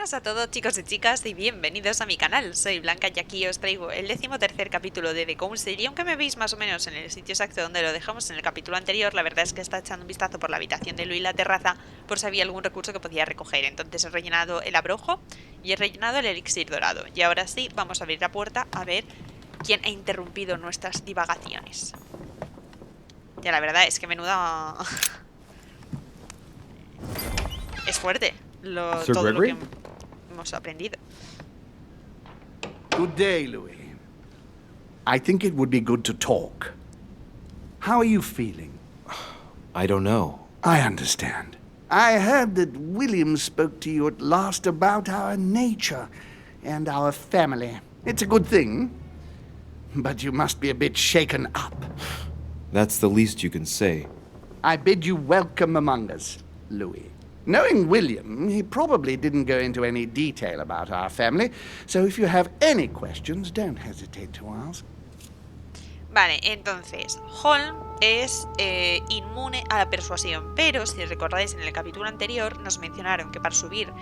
Buenas a todos, chicos y chicas, y bienvenidos a mi canal. Soy Blanca y aquí os traigo el 13º capítulo de The Council. Y aunque me veis más o menos en el sitio exacto donde lo dejamos en el capítulo anterior, la verdad es que está echando un vistazo por la habitación de Luis y la terraza por si había algún recurso que podía recoger. Entonces he rellenado el abrojo y he rellenado el elixir dorado. Y ahora sí, vamos a abrir la puerta a ver quién ha interrumpido nuestras divagaciones. Ya, la verdad es que menuda... es fuerte todo lo que hemos aprendido. Good day, Louis. I think it would be good to talk. How are you feeling? I don't know. I understand. I heard that William spoke to you at last about our nature and our family. It's a good thing, but you must be a bit shaken up. That's the least you can say. I bid you welcome among us, Louis. Knowing William, he probably didn't go into any detail about our family, so if you have any questions, don't hesitate to ask. Vale, entonces, Holm es inmune a la persuasión, pero si recordáis en el capítulo anterior nos mencionaron que para subir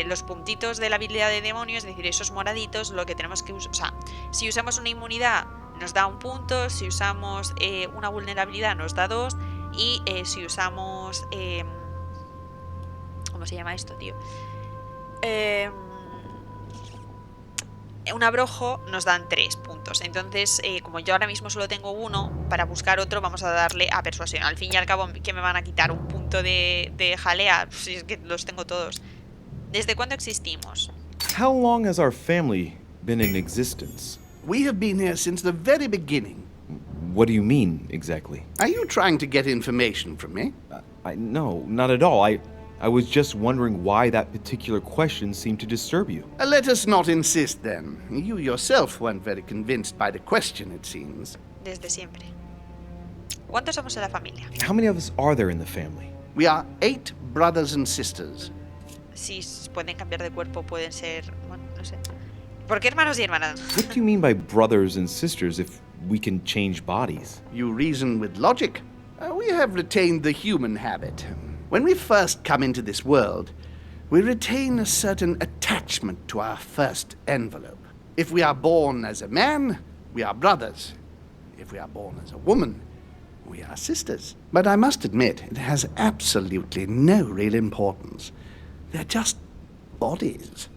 los puntitos de la habilidad de demonio, es decir, esos moraditos, lo que tenemos que usar, o sea, si usamos una inmunidad nos da 1 punto, si usamos una vulnerabilidad nos da 2 y si usamos... ¿cómo se llama esto, tío? Un abrojo nos dan 3 puntos. Entonces, como yo ahora mismo solo tengo 1, para buscar otro vamos a darle a persuasión. Al fin y al cabo, ¿qué me van a quitar? ¿1 punto de jalea? Pues es que los tengo todos. ¿Desde cuándo existimos? How long has our family been in existence? We have been here since the very beginning. What do you mean, exactly? Are you trying to get information from me? No, not at all. I was just wondering why that particular question seemed to disturb you. Let us not insist, then. You yourself weren't very convinced by the question, it seems. Desde siempre. ¿Cuántos somos en la familia? How many of us are there in the family? We are 8 brothers and sisters. Si pueden cambiar de cuerpo, pueden ser... Bueno, no sé. ¿Por qué hermanos y hermanas? What do you mean by brothers and sisters if we can change bodies? You reason with logic. We have retained the human habit. When we first come into this world, we retain a certain attachment to our first envelope. If we are born as a man, we are brothers. If we are born as a woman, we are sisters. But I must admit, it has absolutely no real importance. They're just bodies.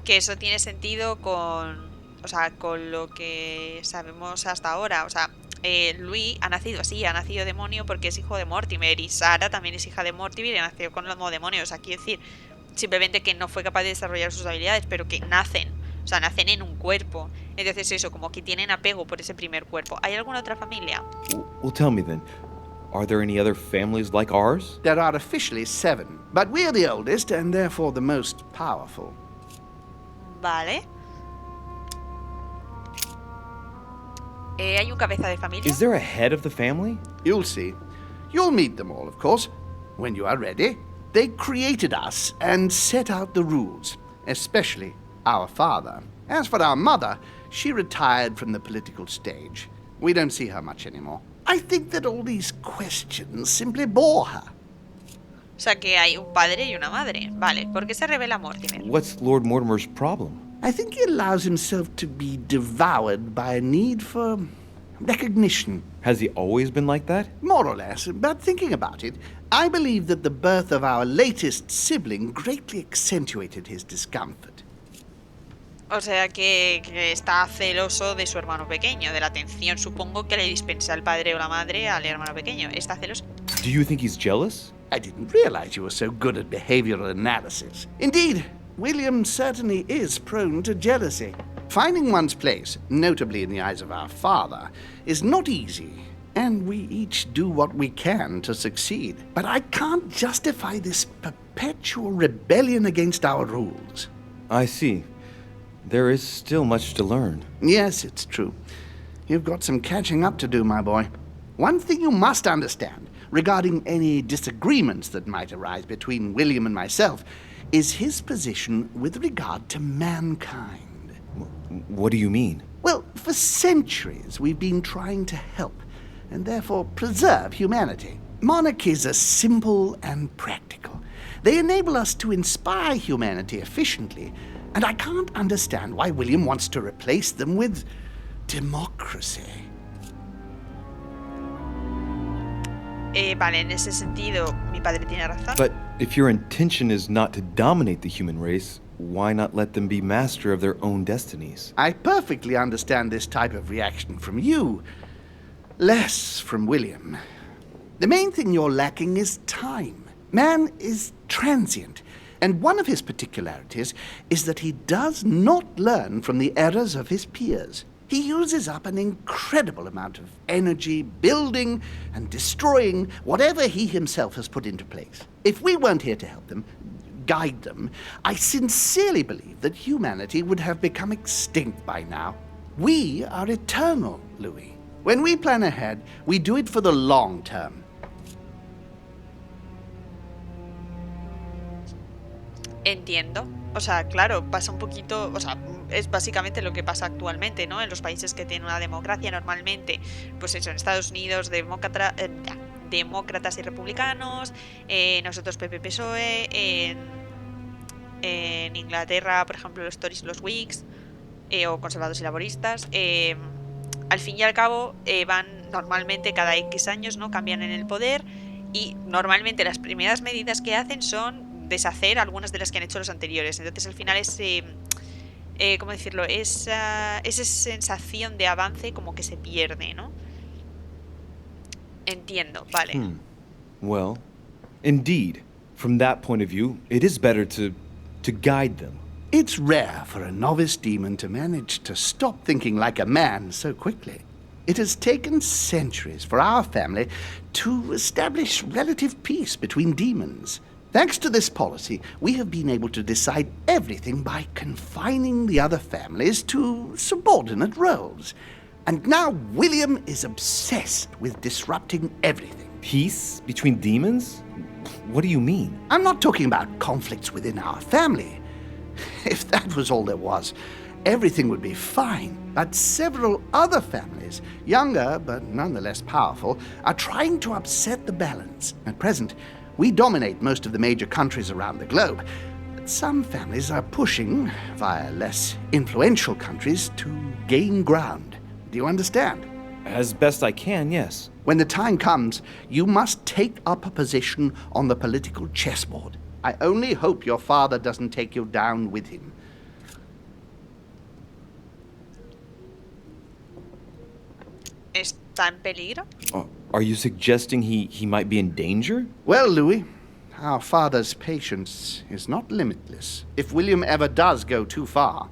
Que eso tiene sentido con lo que sabemos hasta ahora. O sea, Louis ha nacido así, ha nacido demonio porque es hijo de Mortimer, y Sarah también es hija de Mortimer y nació con los demonios. O sea, quiero decir, simplemente que no fue capaz de desarrollar sus habilidades, pero que nacen en un cuerpo. Entonces eso, como que tienen apego por ese primer cuerpo. ¿Hay alguna otra familia? Well, tell me then, are there any other families like ours? There are officially 7, but we're the oldest and therefore the most powerful. Vale. ¿Hay un cabeza de familia? Is there a head of the family? You'll see. You'll meet them all, of course, when you are ready. They created us and set out the rules, especially our father. As for our mother, she retired from the political stage. We don't see her much anymore. I think that all these questions simply bore her. O sea, que hay un padre y una madre. Vale, ¿por qué se revela Mortimer? What's Lord Mortimer's problem? I think he allows himself to be devoured by a need for recognition. Has he always been like that? More or less, but thinking about it, I believe that the birth of our latest sibling greatly accentuated his discomfort. O sea, que está celoso de su hermano pequeño, de la atención, supongo, que le dispensa el padre o la madre al hermano pequeño. ¿Está celoso? Do you think he's jealous? I didn't realize you were so good at behavioral analysis. Indeed, William certainly is prone to jealousy. Finding one's place, notably in the eyes of our father, is not easy, and we each do what we can to succeed. But I can't justify this perpetual rebellion against our rules. I see. There is still much to learn. Yes, it's true. You've got some catching up to do, my boy. One thing you must understand, regarding any disagreements that might arise between William and myself, is his position with regard to mankind. What do you mean? Well, for centuries we've been trying to help, and therefore preserve humanity. Monarchies are simple and practical. They enable us to inspire humanity efficiently, and I can't understand why William wants to replace them with democracy. Vale, en ese sentido, mi padre tiene razón. But if your intention is not to dominate the human race, why not let them be master of their own destinies? I perfectly understand this type of reaction from you, less from William. The main thing you're lacking is time. Man is transient, and one of his particularities is that he does not learn from the errors of his peers. He uses up an incredible amount of energy building and destroying whatever he himself has put into place. If we weren't here to help them, guide them, I sincerely believe that humanity would have become extinct by now. We are eternal, Louis. When we plan ahead, we do it for the long term. Entiendo. O sea, claro, pasa un poquito, o sea, es básicamente lo que pasa actualmente, ¿no? En los países que tienen una democracia normalmente, pues eso, en Estados Unidos, demócratas y republicanos, nosotros PP-PSOE, en Inglaterra, por ejemplo, los Tories y los Whigs, o conservadores y laboristas. Al fin y al cabo, van normalmente cada X años, ¿no? Cambian en el poder y normalmente las primeras medidas que hacen son deshacer algunas de las que han hecho los anteriores. Entonces al final ¿cómo decirlo? Esa sensación de avance como que se pierde, ¿no? Entiendo, vale. Well, indeed, from that point of view, it is better to guide them. It's rare for a novice demon to manage to stop thinking like a man so quickly. It has taken centuries for our family to establish relative peace between demons. Thanks to this policy, we have been able to decide everything by confining the other families to subordinate roles. And now William is obsessed with disrupting everything. Peace between demons? What do you mean? I'm not talking about conflicts within our family. If that was all there was, everything would be fine. But several other families, younger but nonetheless powerful, are trying to upset the balance. At present, we dominate most of the major countries around the globe, but some families are pushing, via less influential countries, to gain ground. Do you understand? As best I can, yes. When the time comes, you must take up a position on the political chessboard. I only hope your father doesn't take you down with him. ¿Está en peligro? Are you suggesting he might be in danger? Well, Louis, our father's patience is not limitless. If William ever does go too far,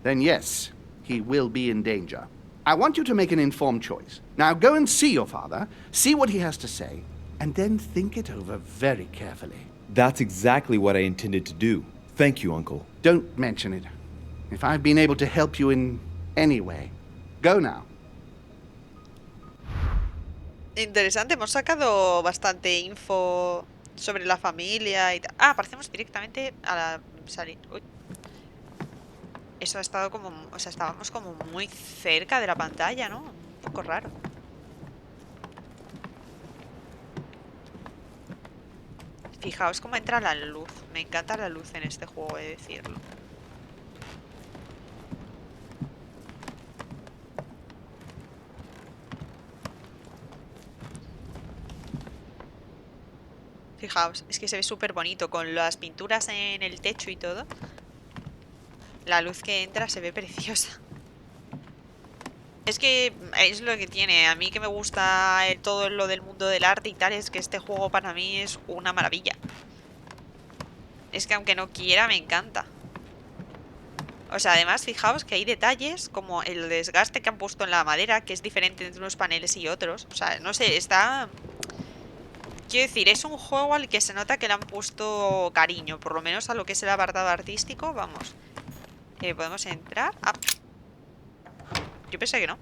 then yes, he will be in danger. I want you to make an informed choice. Now go and see your father, see what he has to say, and then think it over very carefully. That's exactly what I intended to do. Thank you, Uncle. Don't mention it. If I've been able to help you in any way, go now. Interesante, hemos sacado bastante info sobre la familia y tal. Ah, aparecemos directamente a la salida. Uy. Eso ha estado como... O sea, estábamos como muy cerca de la pantalla, ¿no? Un poco raro. Fijaos cómo entra la luz. Me encanta la luz en este juego, he de decirlo. Fijaos, es que se ve súper bonito con las pinturas en el techo y todo. La luz que entra se ve preciosa. Es que es lo que tiene. A mí que me gusta todo lo del mundo del arte y tal, es que este juego para mí es una maravilla. Es que aunque no quiera, me encanta. O sea, además, fijaos que hay detalles como el desgaste que han puesto en la madera, que es diferente entre unos paneles y otros. O sea, no sé, está... Quiero decir, es un juego al que se nota que le han puesto cariño, por lo menos a lo que es el apartado artístico, vamos. ¿Podemos entrar? Ah. Yo pensé que no.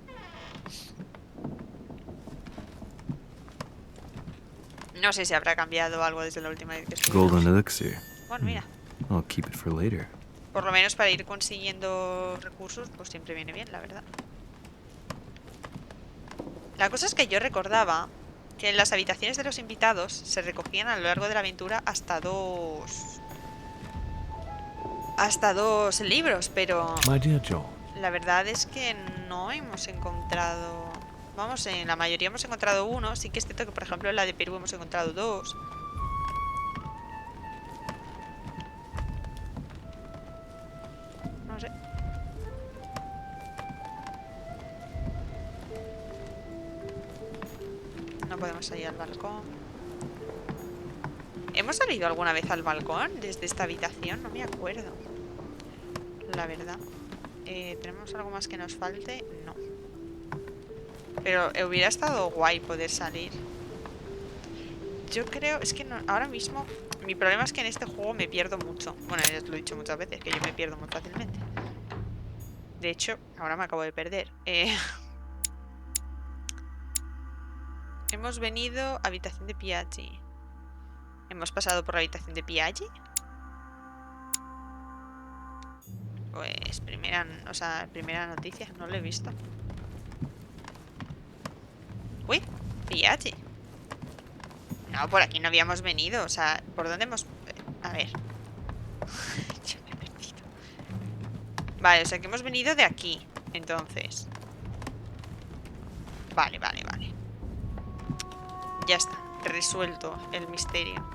No sé si habrá cambiado algo desde la última vez que estuve. Golden elixir. Bueno, mira. I'll keep it for later. Por lo menos para ir consiguiendo recursos, pues siempre viene bien, la verdad. La cosa es que yo recordaba que en las habitaciones de los invitados se recogían a lo largo de la aventura hasta dos libros, pero My dear Joel, la verdad es que no hemos encontrado... Vamos, en la mayoría hemos encontrado uno. Sí que es cierto que, por ejemplo, en la de Perú hemos encontrado dos. No sé. No podemos salir al balcón. ¿Hemos salido alguna vez al balcón desde esta habitación? No me acuerdo, la verdad. ¿Tenemos algo más que nos falte? No. Pero hubiera estado guay poder salir. Yo creo... Es que no, ahora mismo... Mi problema es que en este juego me pierdo mucho. Bueno, ya te lo he dicho muchas veces, que yo me pierdo muy fácilmente. De hecho, ahora me acabo de perder. Hemos venido a habitación de Piaggi. ¿Hemos pasado por la habitación de Piaggi? Pues primera noticia, no lo he visto. Uy, Piaggi. No, por aquí no habíamos venido. O sea, ¿por dónde hemos...? A ver. Yo me he perdido. Vale, o sea que hemos venido de aquí. Entonces. Vale. Ya está. Resuelto el misterio.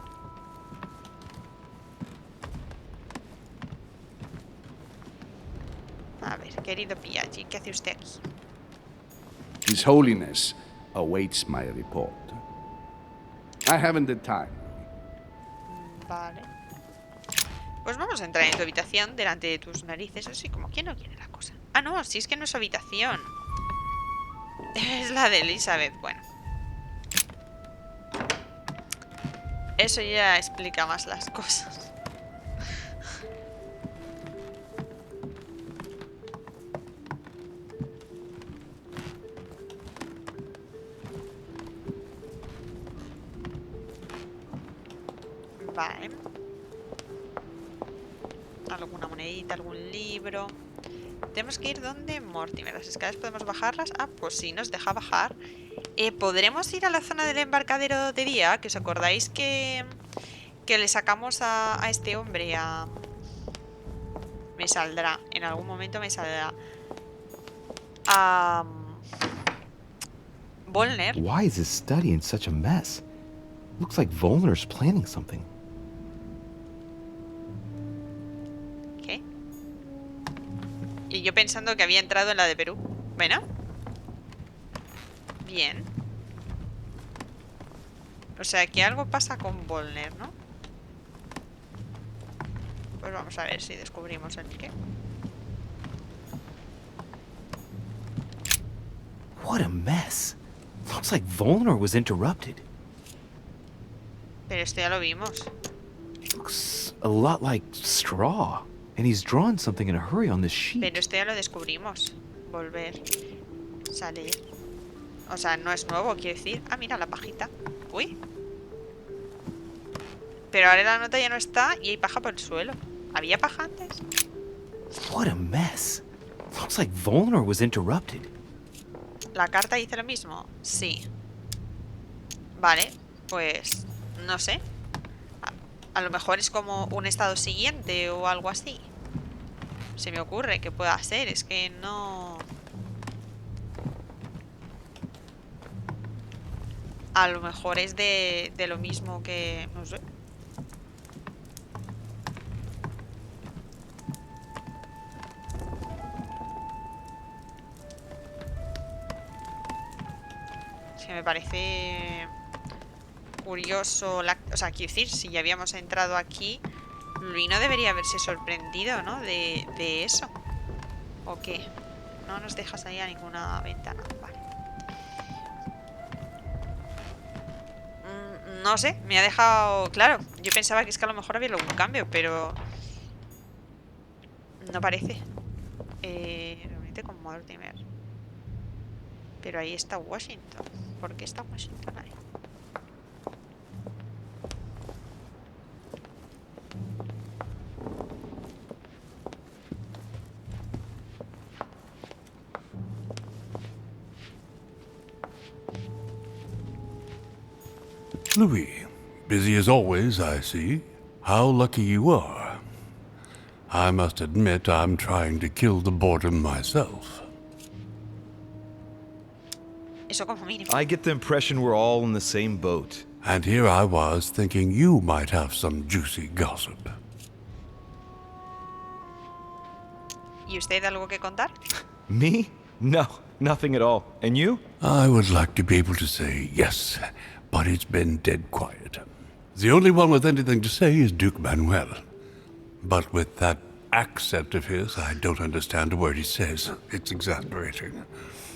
A ver, querido Piaggi, ¿qué hace usted aquí? His Holiness awaits my report. I haven't the time. Vale. Pues vamos a entrar en tu habitación delante de tus narices, así como quien no quiere la cosa. Ah, no, si es que no es habitación. Es la de Elizabeth, bueno. Eso ya explica más las cosas. Vale. Alguna monedita, algún libro. Tenemos que ir donde Mortimer. Las escaleras podemos bajarlas. Ah, pues sí, nos deja bajar. ¿Podremos ir a la zona del embarcadero de día? Que os acordáis que le sacamos a este hombre a... Me saldrá. En algún momento me saldrá. A... Volner. why is his study in such a mess? Looks like Volner's planning something. ¿Qué? Y yo pensando que había entrado en la de Perú. Bueno. Bien. O sea, que algo pasa con Volner, ¿no? Pues vamos a ver si descubrimos el qué. What a mess. Looks like Volner was interrupted. Pero esto ya lo vimos. It looks a lot like straw. And he's drawn something in a hurry on this sheet. Pero esto ya lo descubrimos. Volver. Salir. O sea, no es nuevo, quiero decir. Ah, mira, la pajita. Uy. Pero ahora la nota ya no está y hay paja por el suelo. ¿Había paja antes? What a mess. Looks like Volner was interrupted. ¿La carta dice lo mismo? Sí. Vale, pues... No sé. A lo mejor es como un estado siguiente o algo así. Se me ocurre que pueda ser. Es que no... A lo mejor es de lo mismo que... No sé. Es que me parece curioso. O sea, quiero decir, si ya habíamos entrado aquí, Luis no debería haberse sorprendido, ¿no? De eso. ¿O qué? No nos deja salir a ninguna ventana. Vale. No sé, me ha dejado... Claro, yo pensaba que es que a lo mejor había algún cambio, pero... No parece. Reunite con Mortimer. Pero ahí está Washington. ¿Por qué está Washington ahí? Louis, busy as always, I see. How lucky you are. I must admit I'm trying to kill the boredom myself. Eso como mínimo. I get the impression we're all in the same boat. And here I was thinking you might have some juicy gossip. ¿Y usted algo que contar? Me? No, nothing at all. And you? I would like to be able to say yes, but it's been dead quiet. The only one with anything to say is Duke Manuel. But with that accent of his, I don't understand a word he says. It's exasperating.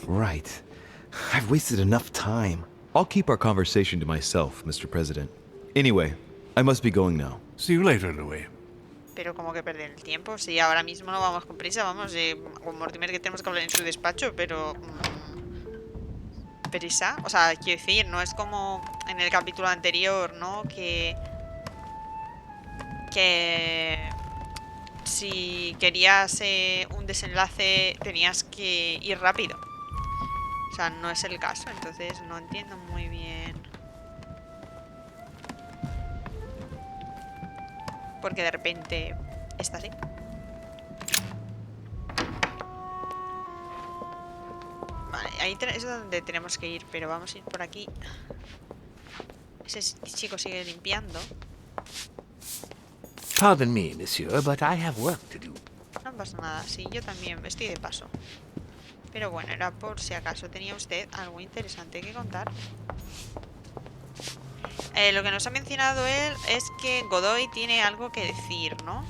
Right. I've wasted enough time. I'll keep our conversation to myself, Mr. President. Anyway, I must be going now. See you later, Louis. Pero como que perder el tiempo. Sí, ahora mismo no vamos con prisa, vamos. Con Mortimer que tenemos que hablar en su despacho, pero... prisa. O sea, quiero decir, no es como en el capítulo anterior, ¿no? Que si querías un desenlace tenías que ir rápido. O sea, no es el caso, entonces no entiendo muy bien. Porque de repente está así. Vale, ahí es donde tenemos que ir, pero vamos a ir por aquí. Ese chico sigue limpiando. Pardon me, monsieur, but I have work to do. No pasa nada, sí, yo también estoy de paso. Pero bueno, era por si acaso tenía usted algo interesante que contar. Lo que nos ha mencionado él es que Godoy tiene algo que decir, ¿no?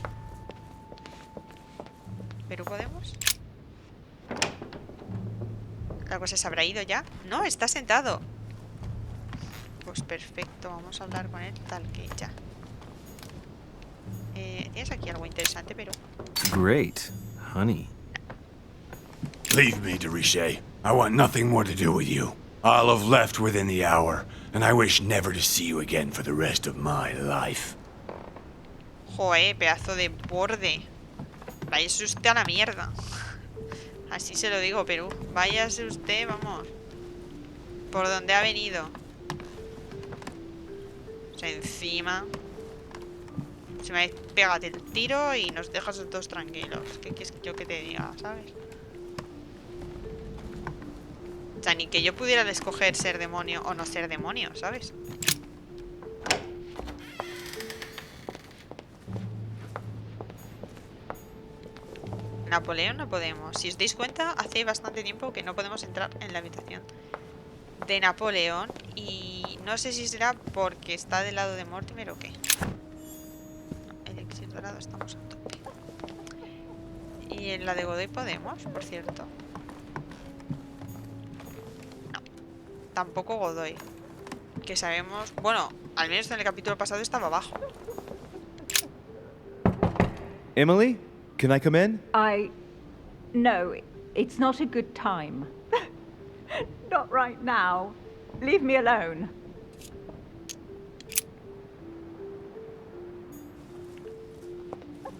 ¿Pero podemos? ¿La cosa se habrá ido ya? No, está sentado. Pues perfecto, vamos a hablar con él tal que ya. Tienes aquí algo interesante, pero... Great. Honey. Leave me, Deriche. I want nothing more to do with you. I'll have left within the hour, and I wish never to see you again for the rest of my life. Joder, pedazo de borde. Váyase usted a la mierda. Así se lo digo, Perú. Váyase usted, vamos. Por donde ha venido. O sea, encima... Se me pégate el tiro y nos dejas los dos tranquilos. ¿Qué quieres que yo que te diga, sabes? O sea, ni que yo pudiera escoger ser demonio o no ser demonio, ¿sabes? Napoleón no podemos. Si os dais cuenta, hace bastante tiempo que no podemos entrar en la habitación de Napoleón. Y no sé si será porque está del lado de Mortimer o qué. Elixir dorado, estamos a tope. Y en la de Godoy podemos, por cierto. No, tampoco Godoy. Que sabemos... Bueno, al menos en el capítulo pasado estaba abajo. Emily, can I come in? No, it's not a good time. Not right now. Leave me alone.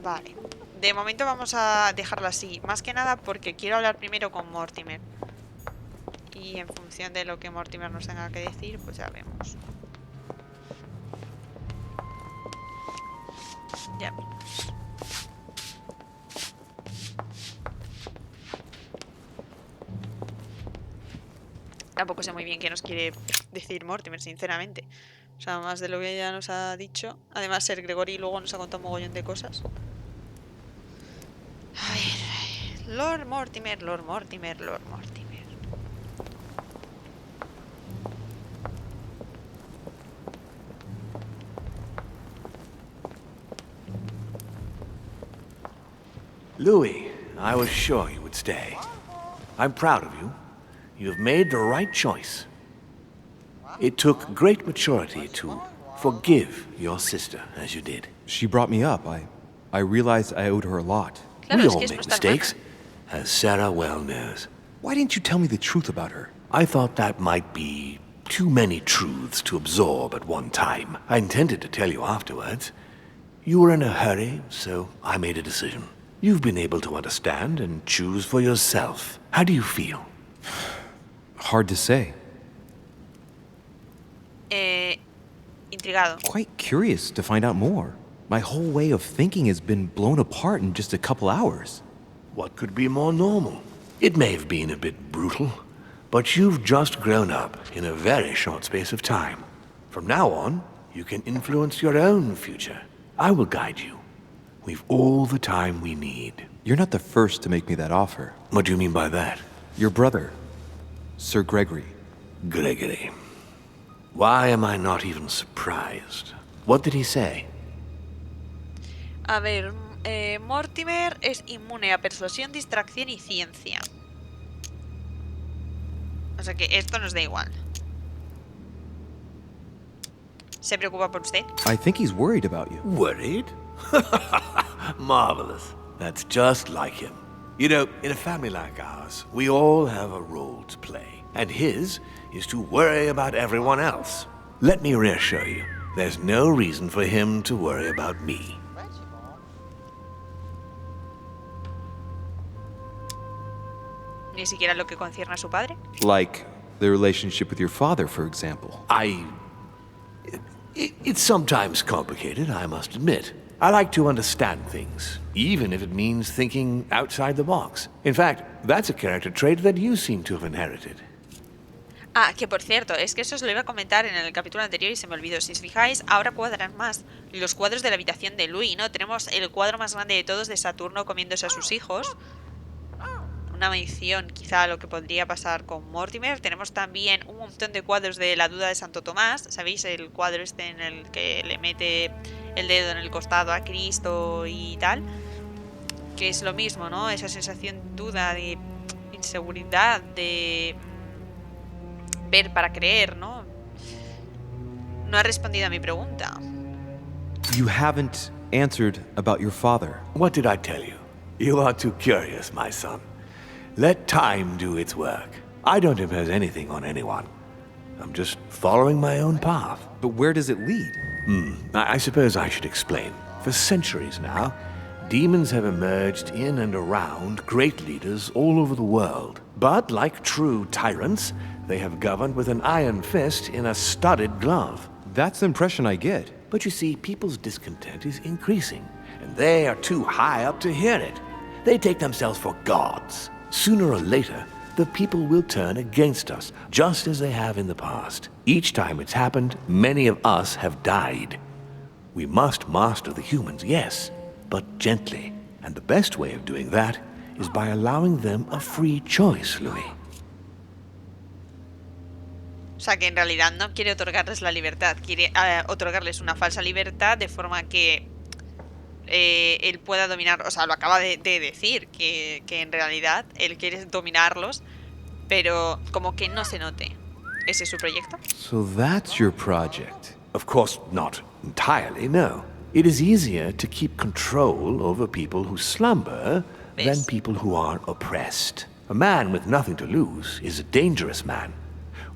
Vale. De momento vamos a dejarla así. Más que nada porque quiero hablar primero con Mortimer. Y en función de lo que Mortimer nos tenga que decir, pues ya vemos. Ya vemos. Tampoco sé muy bien qué nos quiere decir Mortimer, sinceramente. O sea, más de lo que ya nos ha dicho. Además, Ser Gregory luego nos ha contado un mogollón de cosas. A ver, Lord Mortimer, Lord Mortimer, Lord Mortimer. Louis, I was sure you would stay. I'm proud of you. You have made the right choice. It took great maturity to forgive your sister as you did. She brought me up. I realized I owed her a lot. Claro, We es all que es make nuestra mistakes, hermana. as Sarah well knows. Why didn't you tell me the truth about her? I thought that might be too many truths to absorb at one time. I intended to tell you afterwards. You were in a hurry, so I made a decision. You've been able to understand and choose for yourself. How do you feel? Hard to say. Intrigado. Quite curious to find out more. My whole way of thinking has been blown apart in just a couple hours. What could be more normal? It may have been a bit brutal, but you've just grown up in a very short space of time. From now on, you can influence your own future. I will guide you. We've all the time we need. You're not the first to make me that offer. What do you mean by that? Your brother, Sir Gregory. Gregory. Why am I not even surprised? What did he say? A ver, Mortimer es inmune a persuasión, distracción y ciencia. O sea que esto nos da igual. ¿Se preocupa por usted? I think he's worried about you. Worried? Marvelous. That's just like him. You know, in a family like ours, we all have a role to play. And his is to worry about everyone else. Let me reassure you, there's no reason for him to worry about me. Ni siquiera lo que concierne a su padre. Like the relationship with your father, for example. It's sometimes complicated, I must admit. I like to understand things, even if it means thinking outside the box. In fact, that's a character trait that you seem to have inherited. Ah, que por cierto, es que eso os lo iba a comentar en el capítulo anterior y se me olvidó. Si os fijáis, ahora cuadran más los cuadros de la habitación de Louis, ¿no? Tenemos el cuadro más grande de todos de Saturno comiéndose a sus hijos. Una mención quizá a lo que podría pasar con Mortimer. Tenemos también un montón de cuadros de la duda de Santo Tomás. ¿Sabéis? El cuadro este en el que le mete el dedo en el costado a Cristo y tal. Que es lo mismo, ¿no? Esa sensación de duda, de inseguridad, de ver para creer, ¿no? No ha respondido a mi pregunta. You haven't answered about your father. What did I tell you? You are too curious, my son. Let time do its work. I don't impose anything on anyone. I'm just following my own path. But where does it lead? I suppose I should explain. For centuries now, demons have emerged in and around great leaders all over the world. But like true tyrants, they have governed with an iron fist in a studded glove. That's the impression I get. But you see, people's discontent is increasing, and they are too high up to hear it. They take themselves for gods. Sooner or later, the people will turn against us, just as they have in the past. Each time it's happened, many of us have died. We must master the humans, yes, but gently. And the best way of doing that is by allowing them a free choice, Louis. O sea que en realidad no quiere otorgarles la libertad, quiere otorgarles una falsa libertad de forma que él pueda dominar, o sea, lo acaba de decir, que en realidad él quiere dominarlos, pero como que no se note. ¿Ese es su proyecto? So that's your project. Of course not entirely, no. It is easier to keep control over people who slumber than people who are oppressed. A man with nothing to lose is a dangerous man.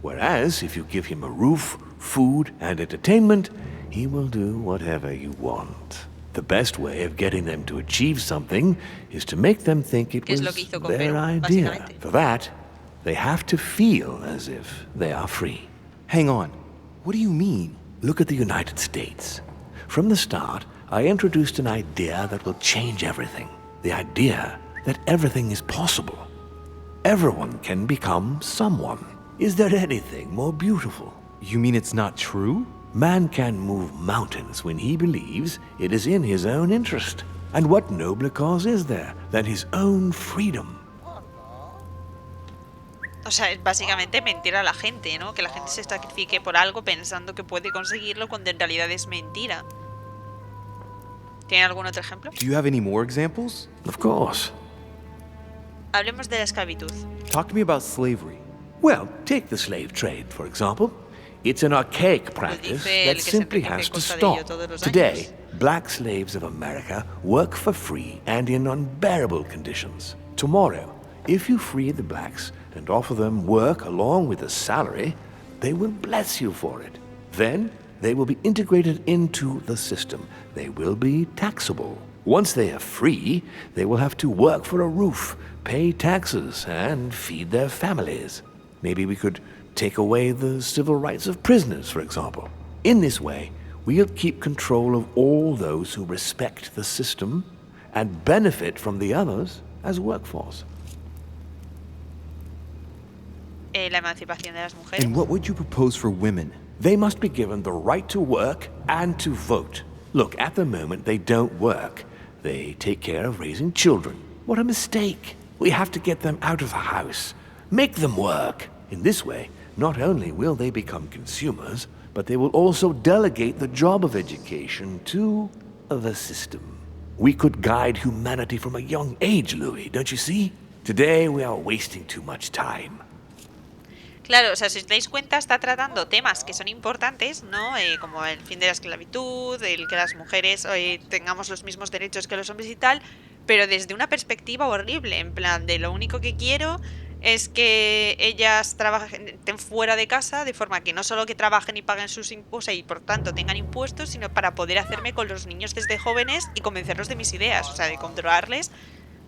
Whereas, if you give him a roof, food, and entertainment, he will do whatever you want. The best way of getting them to achieve something is to make them think it was their idea. For that, they have to feel as if they are free. Hang on. What do you mean? Look at the United States. From the start, I introduced an idea that will change everything. The idea that everything is possible. Everyone can become someone. Is there anything more beautiful? You mean it's not true? Man can move mountains when he believes it is in his own interest. And what nobler cause is there than his own freedom? O sea, es básicamente mentir a la gente, ¿no? Que la gente se sacrifique por algo pensando que puede conseguirlo cuando en realidad es mentira. ¿Tiene algún otro ejemplo? Do you have any more examples? Of course. Hablemos de la esclavitud. Talk to me about slavery. Well, take the slave trade, for example. It's an archaic practice that simply has to stop. Today, black slaves of America work for free and in unbearable conditions. Tomorrow, if you free the blacks and offer them work along with a salary, they will bless you for it. Then, they will be integrated into the system. They will be taxable. Once they are free, they will have to work for a roof, pay taxes, and feed their families. Maybe we could take away the civil rights of prisoners, for example. In this way, we'll keep control of all those who respect the system and benefit from the others as workforce. La emancipación de las mujeres. And what would you propose for women? They must be given the right to work and to vote. Look, at the moment, they don't work. They take care of raising children. What a mistake. We have to get them out of the house. Make them work. In this way, not only will they become consumers, but they will also delegate the job of education to the system. We could guide humanity from a young age, Louis, don't you see? Today we are wasting too much time. Claro, o sea, si os dais cuenta, está tratando temas que son importantes, ¿no? Como el fin de la esclavitud, el que las mujeres tengamos los mismos derechos que los hombres y tal, pero desde una perspectiva horrible, en plan de lo único que quiero es que ellas estén fuera de casa, de forma que no solo que trabajen y paguen sus impuestos y por tanto tengan impuestos, sino para poder hacerme con los niños desde jóvenes y convencerlos de mis ideas, o sea, de controlarles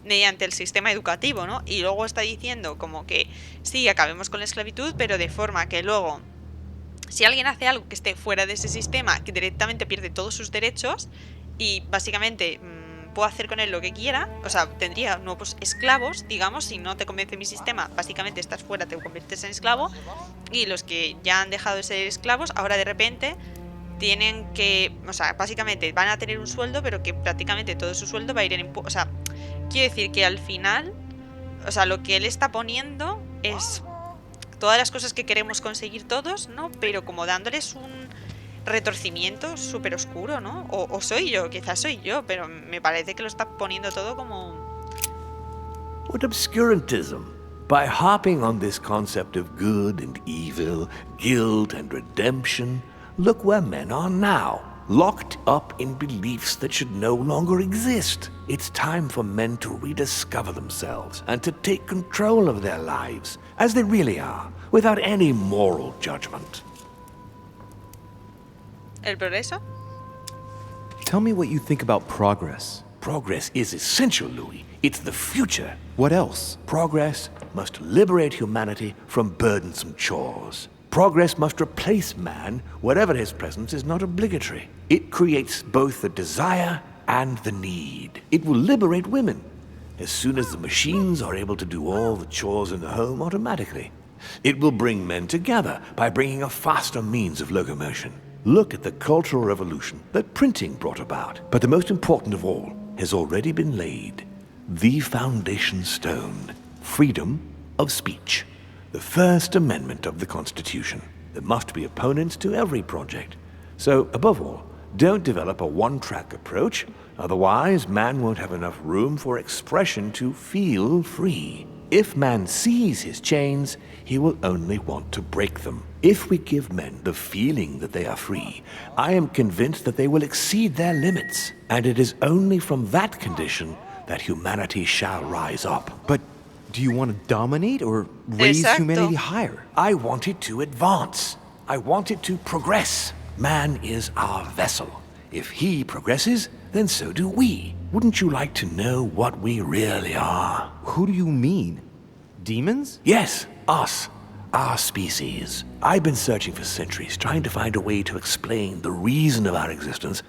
mediante el sistema educativo, ¿no? Y luego está diciendo como que sí, acabemos con la esclavitud, pero de forma que luego, si alguien hace algo que esté fuera de ese sistema, que directamente pierde todos sus derechos y básicamente puedo hacer con él lo que quiera, o sea, tendría nuevos esclavos, digamos, si no te convence mi sistema, básicamente estás fuera, te conviertes en esclavo, y los que ya han dejado de ser esclavos, ahora de repente tienen que, o sea, básicamente van a tener un sueldo, pero que prácticamente todo su sueldo va a ir en impuestos, o sea, quiero decir que al final, o sea, lo que él está poniendo es todas las cosas que queremos conseguir todos, ¿no? Pero como dándoles un retorcimiento súper oscuro, ¿no? O soy yo, quizás soy yo, pero me parece que lo está poniendo todo como... What obscurantism! By harping on this concept of good and evil, guilt and redemption, look where men are now, locked up in beliefs that should no longer exist. It's time for men to rediscover themselves and to take control of their lives, as they really are, without any moral judgment. ¿El progreso? Tell me what you think about progress. Progress is essential, Louis. It's the future. What else? Progress must liberate humanity from burdensome chores. Progress must replace man wherever his presence is not obligatory. It creates both the desire and the need. It will liberate women as soon as the machines are able to do all the chores in the home automatically. It will bring men together by bringing a faster means of locomotion. Look at the cultural revolution that printing brought about. But the most important of all has already been laid. The foundation stone. Freedom of speech. The First Amendment of the Constitution. There must be opponents to every project. So, above all, don't develop a one-track approach, otherwise man won't have enough room for expression to feel free. If man sees his chains, he will only want to break them. If we give men the feeling that they are free, I am convinced that they will exceed their limits, and it is only from that condition that humanity shall rise up. But do you want to dominate or raise Exacto. humanity higher? I want it to advance. I want it to progress. Man is our vessel. If he progresses, then so do we. Wouldn't you like to know what we really are? Who do you mean? Demons? Yes, us. Our species. I've been searching for centuries, trying to find a way to explain the reason of our existence,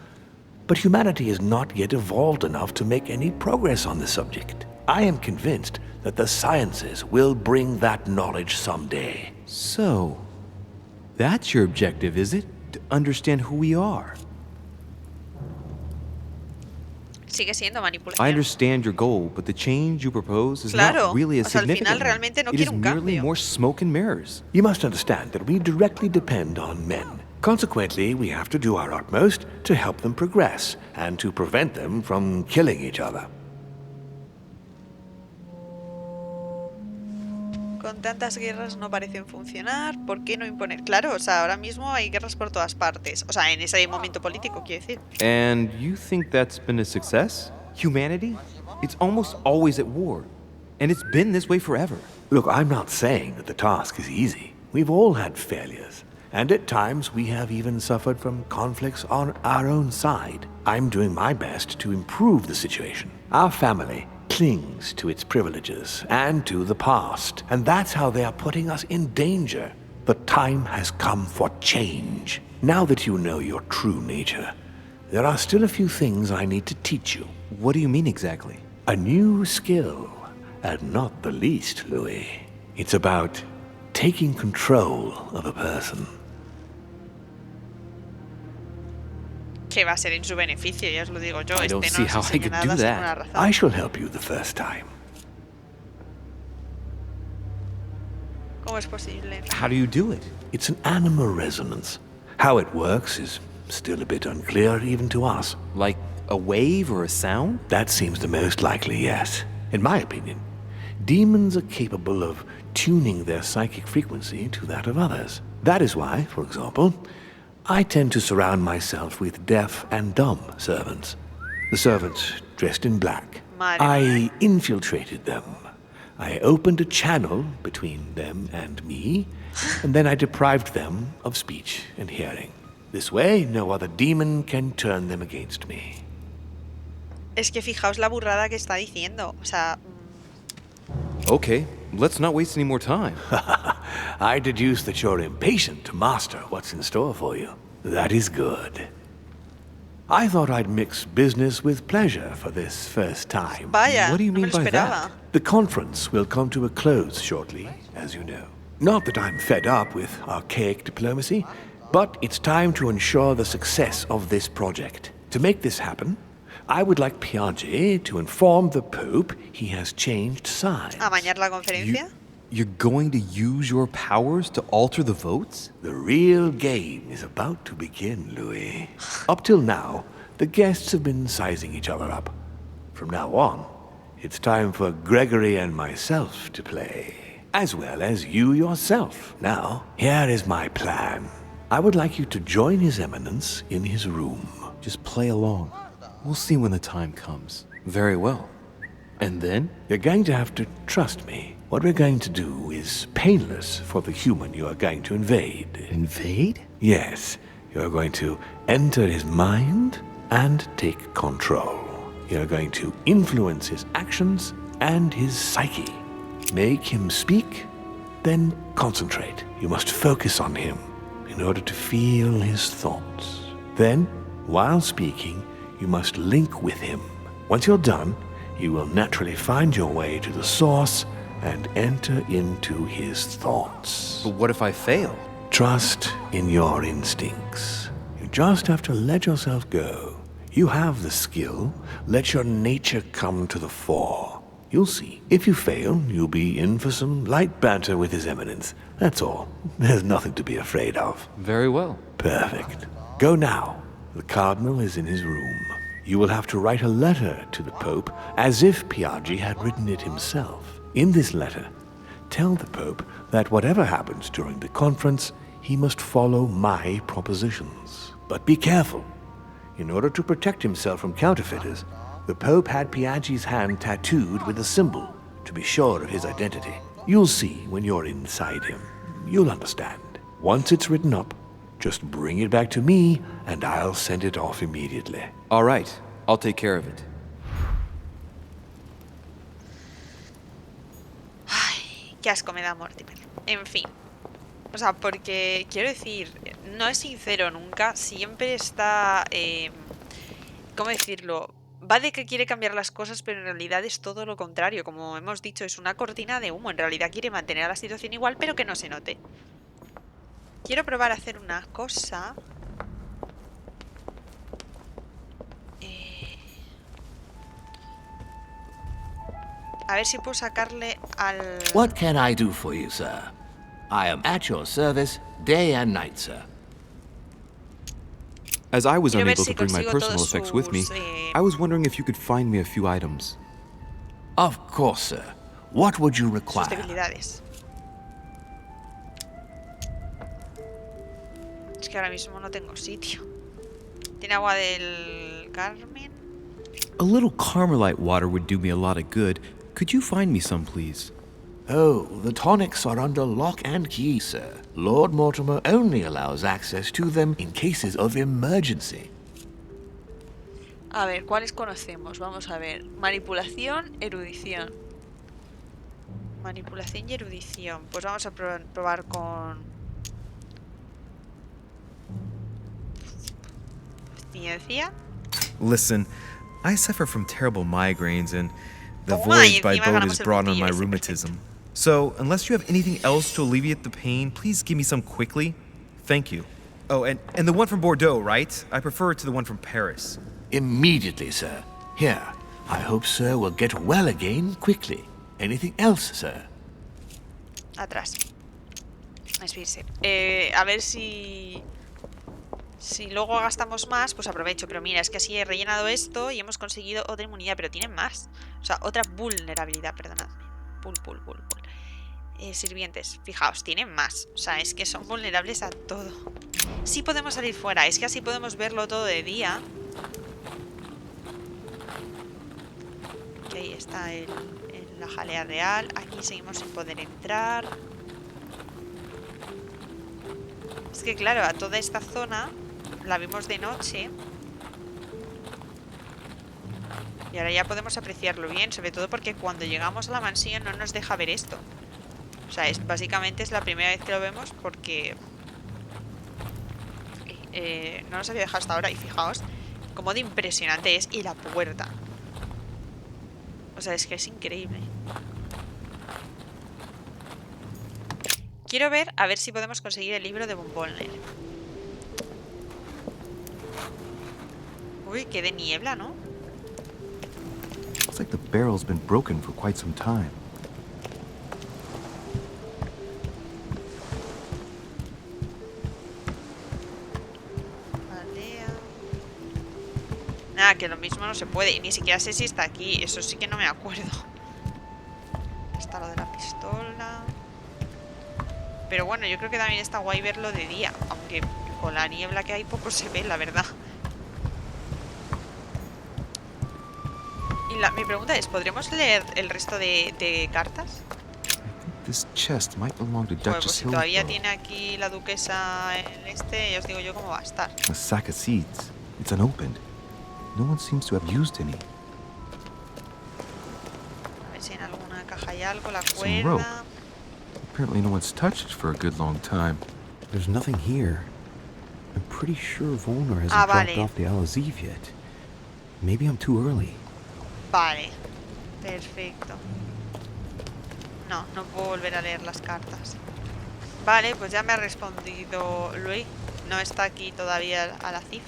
but humanity has not yet evolved enough to make any progress on the subject. I am convinced that the sciences will bring that knowledge someday. So, that's your objective, is it? To understand who we are. Sigue siendo manipulación. I understand your goal, but the change you propose is Claro, not really as o sea, al significant. final realmente no It quiere is un merely cambio. more smoke and mirrors. You must understand that we directly depend on men. Consequently, we have to do our utmost to help them progress and to prevent them from killing each other. Con tantas guerras no parecen funcionar, ¿por qué no imponer? Claro, o sea, ahora mismo hay guerras por todas partes. O sea, en ese momento político, quiero decir. And you think that's been a success? Humanity? It's almost always at war. And it's been this way forever. Look, I'm not saying that the task is easy. We've all had failures. And at times we have even suffered from conflicts on our own side. I'm doing my best to improve the situation. Our family clings to its privileges and to the past, and that's how they are putting us in danger. The time has come for change. Now that you know your true nature, there are still a few things I need to teach you. What do you mean exactly? A new skill, and not the least, Louis. It's about taking control of a person. Que va a ser en su beneficio, ya os lo digo yo. I don't No see nos how I enseña could nada do sin that. una razón. I shall help you the first time. ¿Cómo es posible? How do you do it? It's an animal resonance. How it works is still a bit unclear even to us. Like a wave or a sound? That seems the most likely, yes. In my opinion, demons are capable of tuning their psychic frequency to that of others. That is why, for example, I tend to surround myself with deaf and dumb servants. The servants dressed in black. I infiltrated them. I opened a channel between them and me, and then I deprived them of speech and hearing. This way, no other demon can turn them against me. Es que fijaos la burrada que está diciendo. O sea, Okay, let's not waste any more time. I deduce that you're impatient to master what's in store for you. That is good. I thought I'd mix business with pleasure for this first time. vaya, What do you no me mean lo by esperaba. that? The conference will come to a close shortly, as you know. Not that I'm fed up with archaic diplomacy, but it's time to ensure the success of this project. To make this happen, I would like Piaget to inform the Pope he has changed sides. ¿Amañar la conferencia? You're going to use your powers to alter the votes? The real game is about to begin, Louis. Up till now, the guests have been sizing each other up. From now on, it's time for Gregory and myself to play, as well as you yourself. Now, here is my plan. I would like you to join His Eminence in his room. Just play along. We'll see when the time comes. Very well. And then? You're going to have to trust me. What we're going to do is painless for the human you are going to invade. Invade? Yes, you're going to enter his mind and take control. You're going to influence his actions and his psyche. Make him speak, then concentrate. You must focus on him in order to feel his thoughts. Then, while speaking, you must link with him. Once you're done, you will naturally find your way to the source and enter into his thoughts. But what if I fail? Trust in your instincts. You just have to let yourself go. You have the skill. Let your nature come to the fore. You'll see. If you fail, you'll be in for some light banter with His Eminence. That's all. There's nothing to be afraid of. Very well. Perfect. Go now. The Cardinal is in his room. You will have to write a letter to the Pope as if Piaget had written it himself. In this letter, tell the Pope that whatever happens during the conference, he must follow my propositions. But be careful. In order to protect himself from counterfeiters, the Pope had Piaget's hand tattooed with a symbol to be sure of his identity. You'll see when you're inside him. You'll understand. Once it's written up, just bring it back to me and I'll send it off immediately. All right, I'll take care of it. Ay, qué asco me da Mortimer. En fin. O sea, porque quiero decir, no es sincero nunca, siempre está... ¿cómo decirlo? Va de que quiere cambiar las cosas, pero en realidad es todo lo contrario. Como hemos dicho, es una cortina de humo. En realidad quiere mantener la situación igual, pero que no se note. Quiero probar a hacer una cosa. A ver si puedo sacarle al... What can I do for you, sir? I am at your service day and night, sir. As I was Quiero ver unable si to bring my consigo personal todos effects with me, sus, I was wondering if you could find me a few items. Of course, sir. What would you sus require? debilidades. Es que ahora mismo no tengo sitio. ¿Tiene agua del Carmen? A little Carmelite water would do me a lot of good. Could you find me some, please? Oh, the tonics are under lock and key, sir. Lord Mortimer only allows access to them in cases of emergency. A ver, ¿cuáles conocemos? Vamos a ver. Manipulación, erudición. Manipulación y erudición. Pues vamos a probar con... ciencia. Listen, I suffer from terrible migraines and the Toma, y voyage by encima boat ganamos has el brought on puntillo my ese, rheumatism. So, unless you have anything else to alleviate the pain, please give me some quickly. Thank you. Oh, and the one from Bordeaux, right? I prefer it to the one from Paris. Immediately, sir. Here, I hope sir will get well again quickly. Anything else, sir? Atrás. Espírese. A ver si luego gastamos más, pues aprovecho. Pero mira, es que así he rellenado esto y hemos conseguido otra inmunidad, pero tienen más. O sea, otra vulnerabilidad, perdonadme. Pul. Sirvientes, fijaos, tienen más. O sea, es que son vulnerables a todo. Sí podemos salir fuera, es que así podemos verlo todo de día. Que ahí está la jalea real. Aquí seguimos sin poder entrar. Es que claro, a toda esta zona la vimos de noche. Y ahora ya podemos apreciarlo bien, sobre todo porque cuando llegamos a la mansión no nos deja ver esto. O sea, básicamente es la primera vez que lo vemos porque no nos había dejado hasta ahora. Y fijaos cómo de impresionante es. Y la puerta. O sea, es que es increíble. Quiero ver, a ver si podemos conseguir el libro de Bombonler. Uy, qué de niebla, ¿no? Looks like the barrel's been broken for quite some time. Nada, que lo mismo no se puede. Y ni siquiera sé si está aquí. Eso sí que no me acuerdo. Está lo de la pistola. Pero bueno, yo creo que también está guay verlo de día. Aunque con la niebla que hay poco se ve, la verdad. Y mi pregunta es, ¿podremos leer el resto de cartas? This chest might belong to Pues Duchess si todavía Hillsborough. tiene aquí la duquesa en ya os digo yo cómo va a estar. A sack of seeds. It's unopened. No one seems to have used any. A ver si en alguna caja hay algo, la Some rope. cuerda. Apparently no one's touched it for a good long time. There's nothing here. I'm pretty sure Volner hasn't dropped vale. off the Al-Azif yet. Maybe I'm too early. Vale, perfecto. No puedo volver a leer las cartas. Vale, pues ya me ha respondido Luis. No está aquí todavía Al-Azif.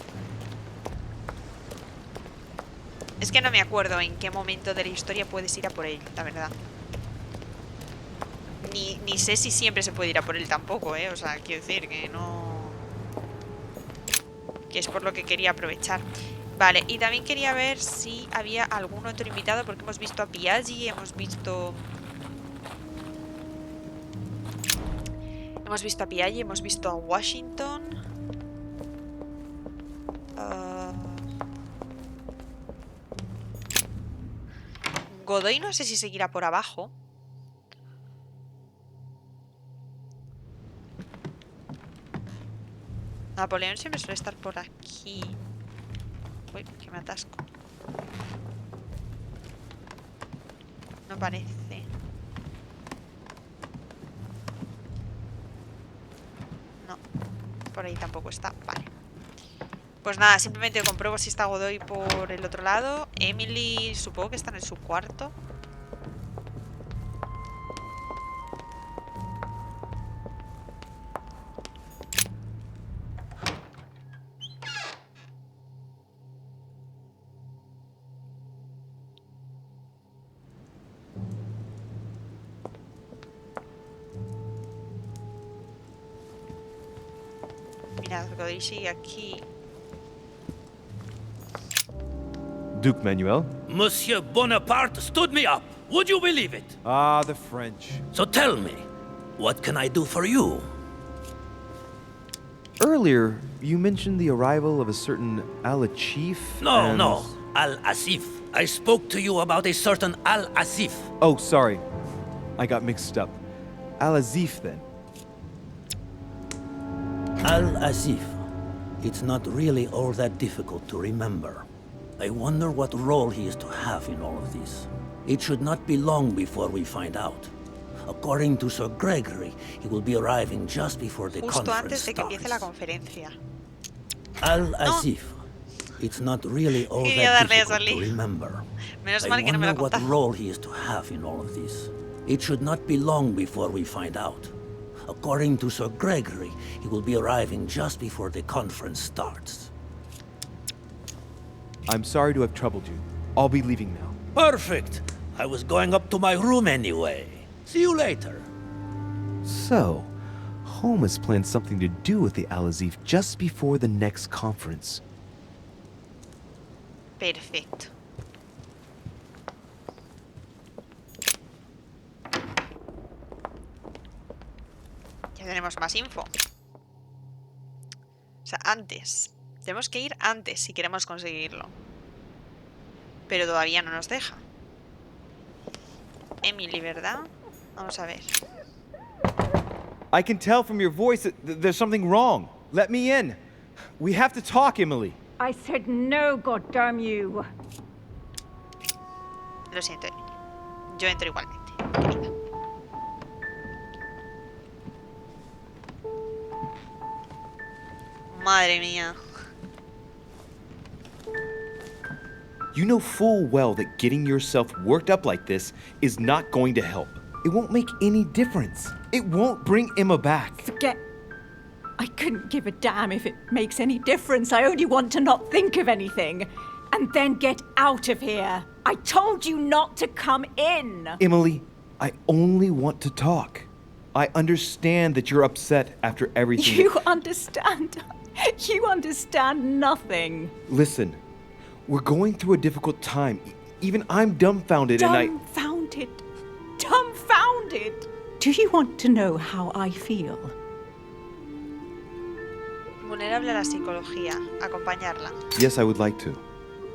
Es que no me acuerdo en qué momento de la historia puedes ir a por él, la verdad. Ni sé si siempre se puede ir a por él tampoco, ¿eh? O sea, quiero decir que no... Que es por lo que quería aprovechar. Vale, y también quería ver si había algún otro invitado, porque hemos visto a Piaggi, hemos visto a Piaggi, hemos visto a Washington. Godoy no sé si seguirá por abajo. Napoleón siempre suele estar por aquí. Uy, que me atasco. No parece. No, por ahí tampoco está. Vale. Pues nada, simplemente compruebo si está Godoy por el otro lado. Emily, supongo que está en su cuarto. Mirad, Godoy sigue aquí. Duke Manuel? Monsieur Bonaparte stood me up. Would you believe it? Ah, the French. So tell me, what can I do for you? Earlier, you mentioned the arrival of a certain Al-Achif. No. Al-Asif. I spoke to you about a certain Al-Asif. Oh, sorry. I got mixed up. Al-Azif, then. Al-Asif. It's not really all that difficult to remember. I wonder what role he is to have in all of this. It should not be long before we find out. According to Sir Gregory, he will be arriving just before the Justo conference antes de que empiece la starts. conferencia. Al-Asif. It's not really all Quería that darle a difficult to Sally. remember. Menos I mal que no me wonder lo what contaba. role he is to have in all of this. It should not be long before we find out. According to Sir Gregory, he will be arriving just before the conference starts. I'm sorry to have troubled you. I'll be leaving now. Perfect! I was going up to my room anyway. See you later. So, Home has planned something to do with the Al-Azif just before the next conference. Perfecto. Ya tenemos más info. O sea, antes. Tenemos que ir antes si queremos conseguirlo. Pero todavía no nos deja. Emily, ¿verdad? Vamos a ver. I can tell from your voice that there's something wrong. Let me in. We have to talk, Emily. I said no, goddamn you. Lo siento, Emily. Yo entro igualmente, querida. Madre mía. You know full well that getting yourself worked up like this is not going to help. It won't make any difference. It won't bring Emma back. Forget. I couldn't give a damn if it makes any difference. I only want to not think of anything. And then get out of here. I told you not to come in. Emily, I only want to talk. I understand that you're upset after everything. You understand? You understand nothing. Listen, we're going through a difficult time. Even I'm dumbfounded and Dumbfounded. Dumbfounded. Do you want to know how I feel? Vulnerable a la psicología. Acompañarla. Yes, I would like to.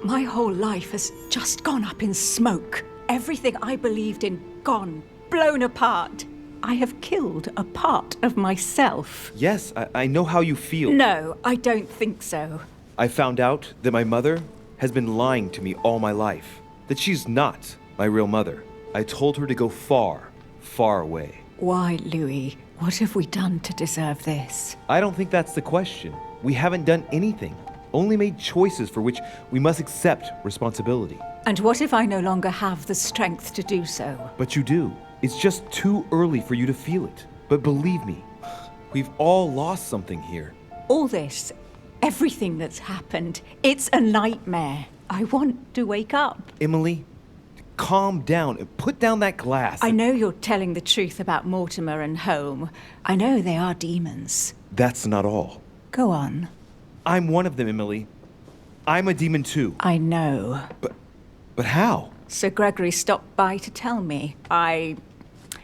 My whole life has just gone up in smoke. Everything I believed in gone, blown apart. I have killed a part of myself. Yes, I know how you feel. No, I don't think so. I found out that my mother has been lying to me all my life. That she's not my real mother. I told her to go far, far away. Why, Louis? What have we done to deserve this? I don't think that's the question. We haven't done anything. Only made choices for which we must accept responsibility. And what if I no longer have the strength to do so? But you do. It's just too early for you to feel it. But believe me, we've all lost something here. All this, everything that's happened, it's a nightmare. I want to wake up. Emily, calm down and put down that glass. I know you're telling the truth about Mortimer and Home. I know they are demons. That's not all. Go on. I'm one of them, Emily. I'm a demon too. I know. But how? Sir Gregory stopped by to tell me.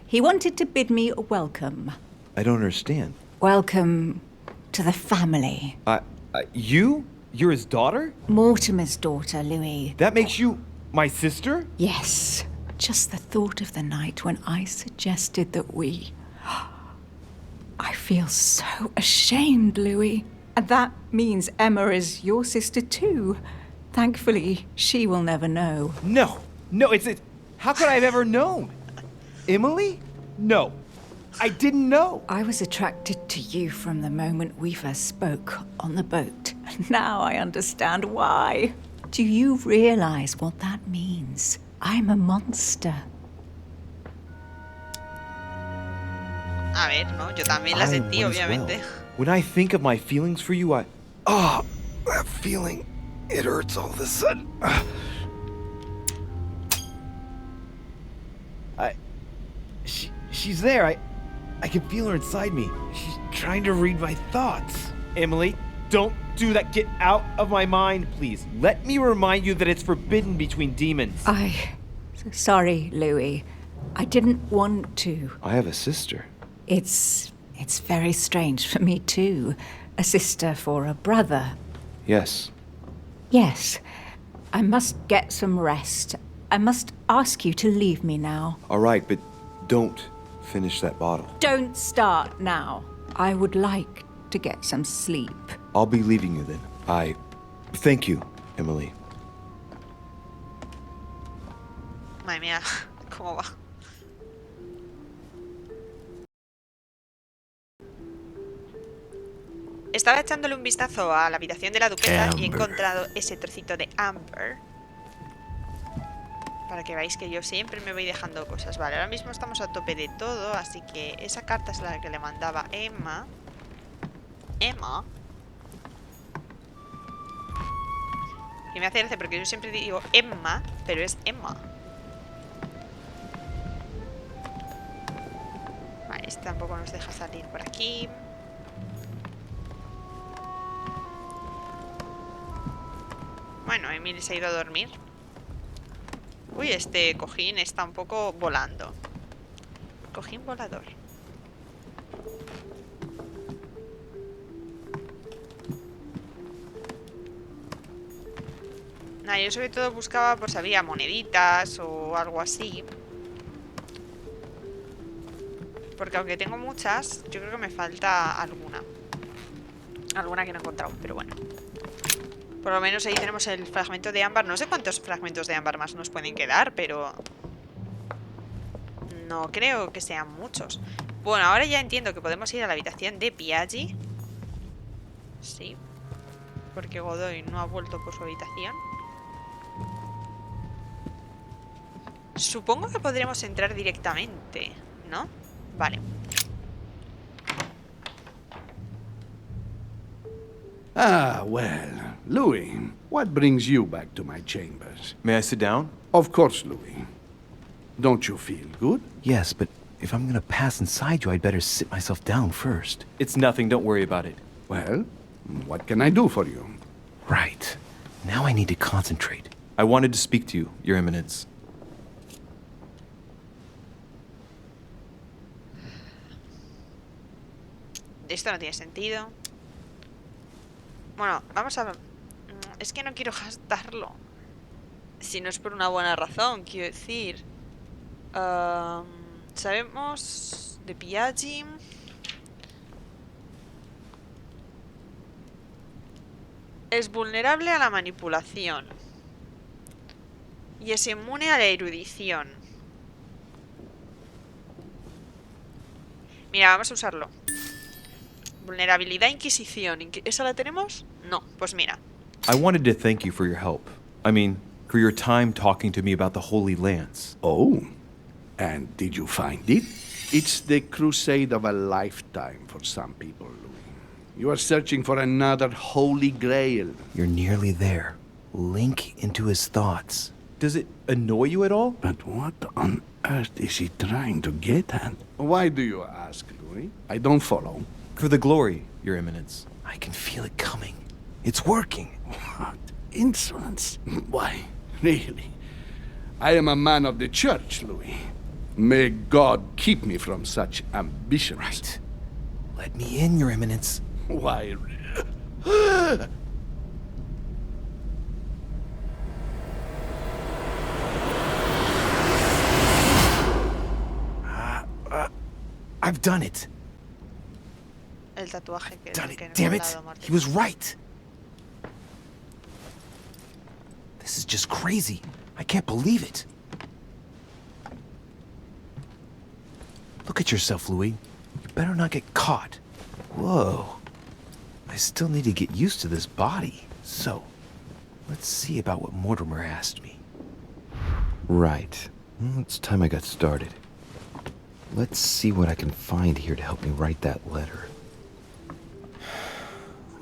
He wanted to bid me a welcome. I don't understand. Welcome to the family. You? You're his daughter? Mortimer's daughter, Louis. That makes you my sister? Yes. Just the thought of the night when I suggested that we... I feel so ashamed, Louis. And that means Emma is your sister too. Thankfully, she will never know. No, it's... How could I have ever known? Emily? No, I didn't know. I was attracted to you from the moment we first spoke on the boat. And now I understand why. Do you realize what that means? I'm a monster. A ver, no, yo también la sentí, obviamente. Well. When I think of my feelings for you, that feeling, it hurts all of a sudden. She's there. I can feel her inside me. She's trying to read my thoughts. Emily, don't do that. Get out of my mind, please. Let me remind you that it's forbidden between demons. Sorry, Louis. I didn't want to. I have a sister. It's very strange for me too. A sister for a brother. Yes. Yes. I must get some rest. I must ask you to leave me now. All right, but don't finish that bottle. Don't start now. I would like to get some sleep. I'll be leaving you then. Thank you, Emily. Madre mía, ¿cómo va? Estaba echándole un vistazo a la habitación de la duquesa y he encontrado ese trocito de Amber. Para que veáis que yo siempre me voy dejando cosas. Vale, ahora mismo estamos a tope de todo, así que esa carta es la que le mandaba Emma. Emma. Que me hace gracia porque yo siempre digo Emma, pero es Emma. Vale, este tampoco nos deja salir por aquí. Bueno, Emily se ha ido a dormir. Uy, este cojín está un poco volando. Cojín volador. Nada, yo sobre todo buscaba por si había moneditas o algo así. Porque aunque tengo muchas, yo creo que me falta alguna. Alguna que no he encontrado, pero bueno. Por lo menos ahí tenemos el fragmento de ámbar. No sé cuántos fragmentos de ámbar más nos pueden quedar, pero... no creo que sean muchos. Bueno, ahora ya entiendo que podemos ir a la habitación de Piaggi. Sí. Porque Godoy no ha vuelto por su habitación. Supongo que podremos entrar directamente, ¿no? Vale. Ah, well, Louis, what brings you back to my chambers? May I sit down? Of course, Louis. Don't you feel good? Yes, but if I'm gonna pass inside you, I'd better sit myself down first. It's nothing, don't worry about it. Well, what can I do for you? Right. Now I need to concentrate. I wanted to speak to you, Your Eminence. Esto no tiene sentido. Bueno, vamos a... es que no quiero gastarlo. Si no es por una buena razón, quiero decir. Sabemos de Piaggi. Es vulnerable a la manipulación. Y es inmune a la erudición. Mira, vamos a usarlo. Vulnerabilidad a Inquisición. ¿Esa la tenemos? No, pues mira. I wanted to thank you for your help. I mean, for your time talking to me about the Holy Lance. Oh, and did you find it? It's the crusade of a lifetime for some people, Louis. You are searching for another holy grail. You're nearly there. Link into his thoughts. Does it annoy you at all? But what on earth is he trying to get at? Why do you ask, Louis? I don't follow. For the glory, Your Eminence. I can feel it coming. It's working. What insolence. Why, really? I am a man of the church, Louis. May God keep me from such ambitions. Right. Let me in, Your Eminence. Why? I've done it. El tatuaje que... Done it. Damn it. He was right. This is just crazy. I can't believe it. Look at yourself, Louis. You better not get caught. Whoa. I still need to get used to this body. So, let's see about what Mortimer asked me. Right. Well, it's time I got started. Let's see what I can find here to help me write that letter.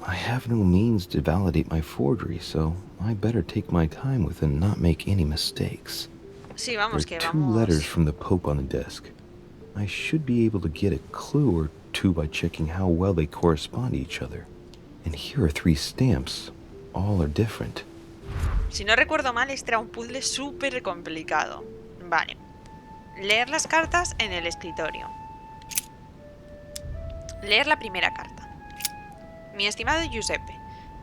I have no means to validate my forgery, so I better take my time with it and not make any mistakes. Sí, vamos, There que are two vamos. letters from the Pope on the desk. I should be able to get a clue or two by checking how well they correspond to each other. And here are 3 stamps. All are different. Si no recuerdo mal, este era un puzzle súper complicado. Vale. Leer las cartas en el escritorio. Leer la primera carta. Mi estimado Giuseppe,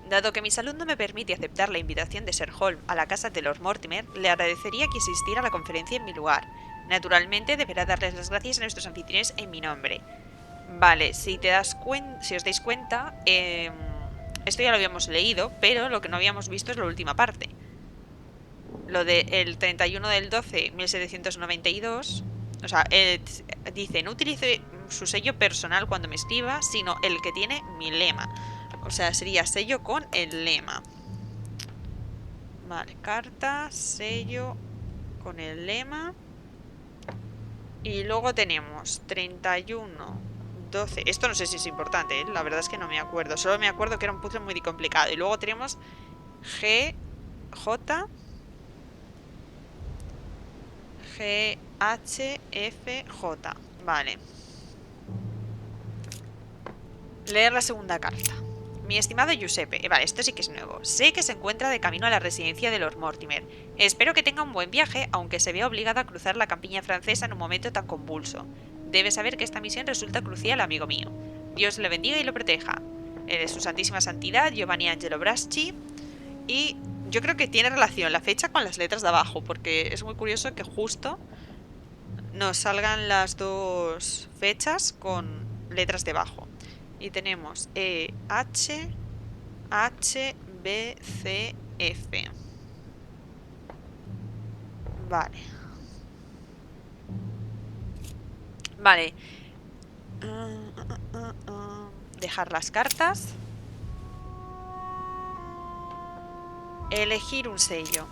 dado que mi salud no me permite aceptar la invitación de Sir Holm a la casa de Lord Mortimer, le agradecería que asistiera a la conferencia en mi lugar. Naturalmente, deberá darles las gracias a nuestros anfitriones en mi nombre. Vale, si os dais cuenta, esto ya lo habíamos leído, pero lo que no habíamos visto es la última parte. Lo del 31 del 12, 1792, o sea, dice, no utilice su sello personal cuando me escriba, sino el que tiene mi lema. O sea, sería sello con el lema. Vale, carta, sello con el lema. Y luego tenemos 31, 12. Esto no sé si es importante, ¿eh? La verdad es que no me acuerdo. Solo me acuerdo que era un puzzle muy complicado. Y luego tenemos G, J, G, H, F, J. Vale. Leer la segunda carta. Mi estimado Giuseppe, vale, esto sí que es nuevo. Sé que se encuentra de camino a la residencia de Lord Mortimer. Espero que tenga un buen viaje, aunque se vea obligado a cruzar la campiña francesa en un momento tan convulso. Debe saber que esta misión resulta crucial, amigo mío. Dios le bendiga y lo proteja. Eres su santísima santidad, Giovanni Angelo Braschi. Y yo creo que tiene relación la fecha con las letras de abajo, porque es muy curioso que justo nos salgan las dos fechas con letras debajo. Y tenemos H, H, B, C, F. Vale. Vale. Dejar las cartas. Elegir un sello.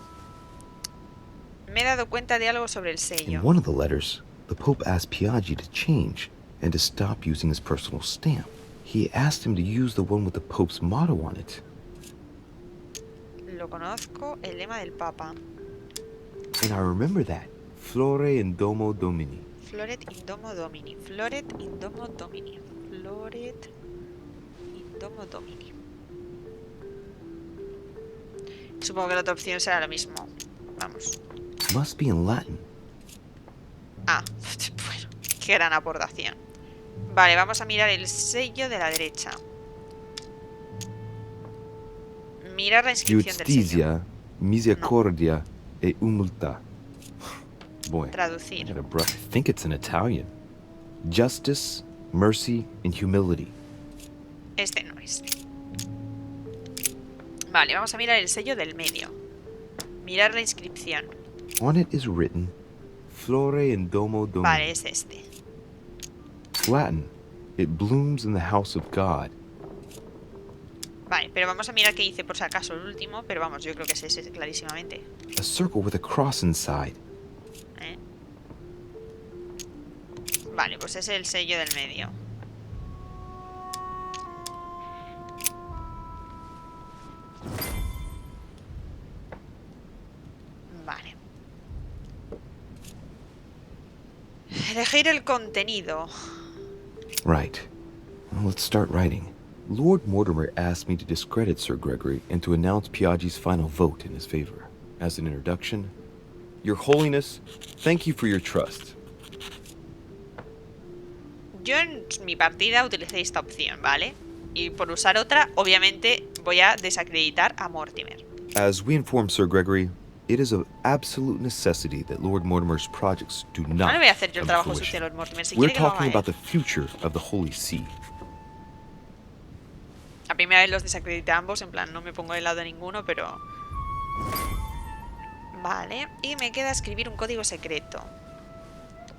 Me he dado cuenta de algo sobre el sello. In one of the letters, the Pope asked Piaggi to change and to stop using his personal stamp. He asked him to use the one with the Pope's motto on it. Lo conozco, el lema del Papa. And I remember that. Flore in Domo Domini. Floret in Domo Domini. Floret in Domo Domini. Floret in Domo Domini. Supongo que la otra opción será lo mismo. Vamos. Must be in Latin. Ah, bueno, qué gran aportación. Vale, vamos a mirar el sello de la derecha. Mirar la inscripción del sello. Justicia, misericordia e humiltà. Boy, Traducir. I think it's in Italian. Justice, mercy, and humility. Este no es. Vale, vamos a mirar el sello del medio. Mirar la inscripción. On it is written, Flore in Domo Domini. Vale, es este. Latin, it blooms in the house of God. Vale, pero vamos a mirar qué dice por si acaso el último. Pero vamos, yo creo que es ese clarísimamente. A circle with a cross inside. Vale, pues es el sello del medio. Vale. Elegir el contenido. Right. Well, let's start writing. Lord Mortimer asked me to discredit Sir Gregory and to announce Piaggi's final vote in his favor. As an introduction, Your Holiness, thank you for your trust. Yo en mi partida utilicé esta opción, ¿vale? Y por usar otra, obviamente voy a desacreditar a Mortimer. As we inform Sir Gregory, it is of absolute necessity that Lord Mortimer's projects do not No le voy a hacer yo el come to trabajo sucio fruition. a Lord Mortimer. Si We're quiere que lo talking haga about él. the future of the Holy See. A primera vez los desacredité a ambos, en plan, no me pongo del lado de ninguno, pero... Vale, y me queda escribir un código secreto.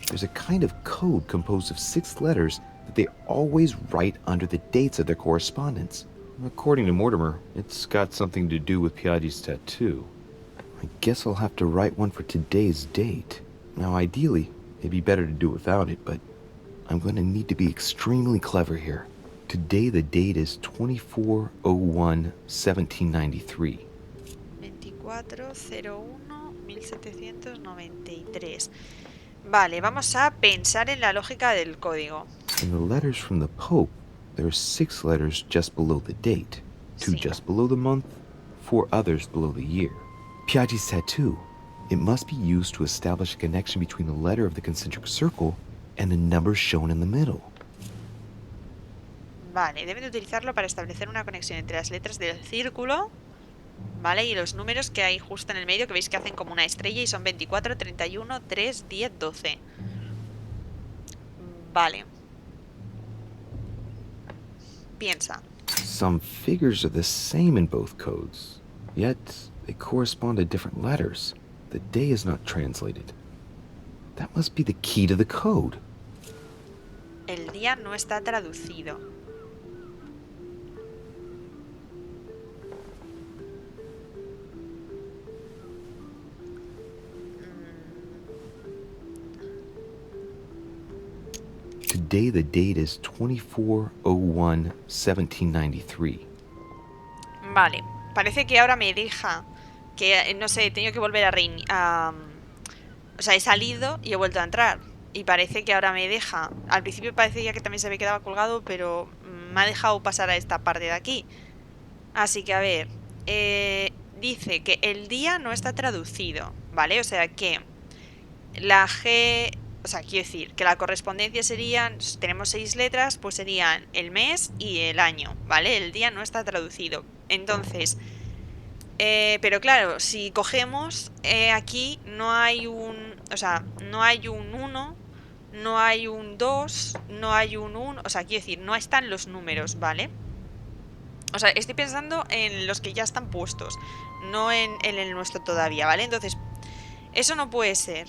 There's a kind of code composed of 6 letters that they always write under the dates of their correspondence. According to Mortimer, it's got something to do with Piaggi's tattoo. I guess I'll have to write one for today's date. Now, ideally, it'd be better to do without it, but I'm going to need to be extremely clever here. Today the date is 24/01/1793. 24/01/1793. Vale, vamos a pensar en la lógica del código. In the letters from the Pope, there are 6 letters just below the date, 2 Sí. just below the month, 4 others below the year. Piaggi's tattoo. It must be used to establish a connection between the letter of the concentric circle and the numbers shown in the middle. Vale, deben de utilizarlo para establecer una conexión entre las letras del círculo, ¿vale? Y los números que hay justo en el medio, que veis que hacen como una estrella y son 24, 31, 3, 10, 12. Vale. Piensa. Some figures are the same in both codes, yet they correspond to different letters. The day is not translated. That must be the key to the code. El día no está traducido. Today the date is 24/01/1793. Vale, parece que ahora me deja que, no sé, he tenido que volver a o sea, he salido y he vuelto a entrar. Y parece que ahora me deja. Al principio parecía que también se me quedaba colgado, pero me ha dejado pasar a esta parte de aquí. Así que a ver, dice que el día no está traducido, ¿vale? O sea que la G... O sea, quiero decir que la correspondencia serían, tenemos 6 letras, pues serían el mes y el año, ¿vale? El día no está traducido. Entonces, pero claro, si cogemos aquí no hay un... O sea, no hay un 1, no hay un 2, no hay un 1... O sea, quiero decir, no están los números, ¿vale? O sea, estoy pensando en los que ya están puestos, no en el nuestro todavía, ¿vale? Entonces, eso no puede ser.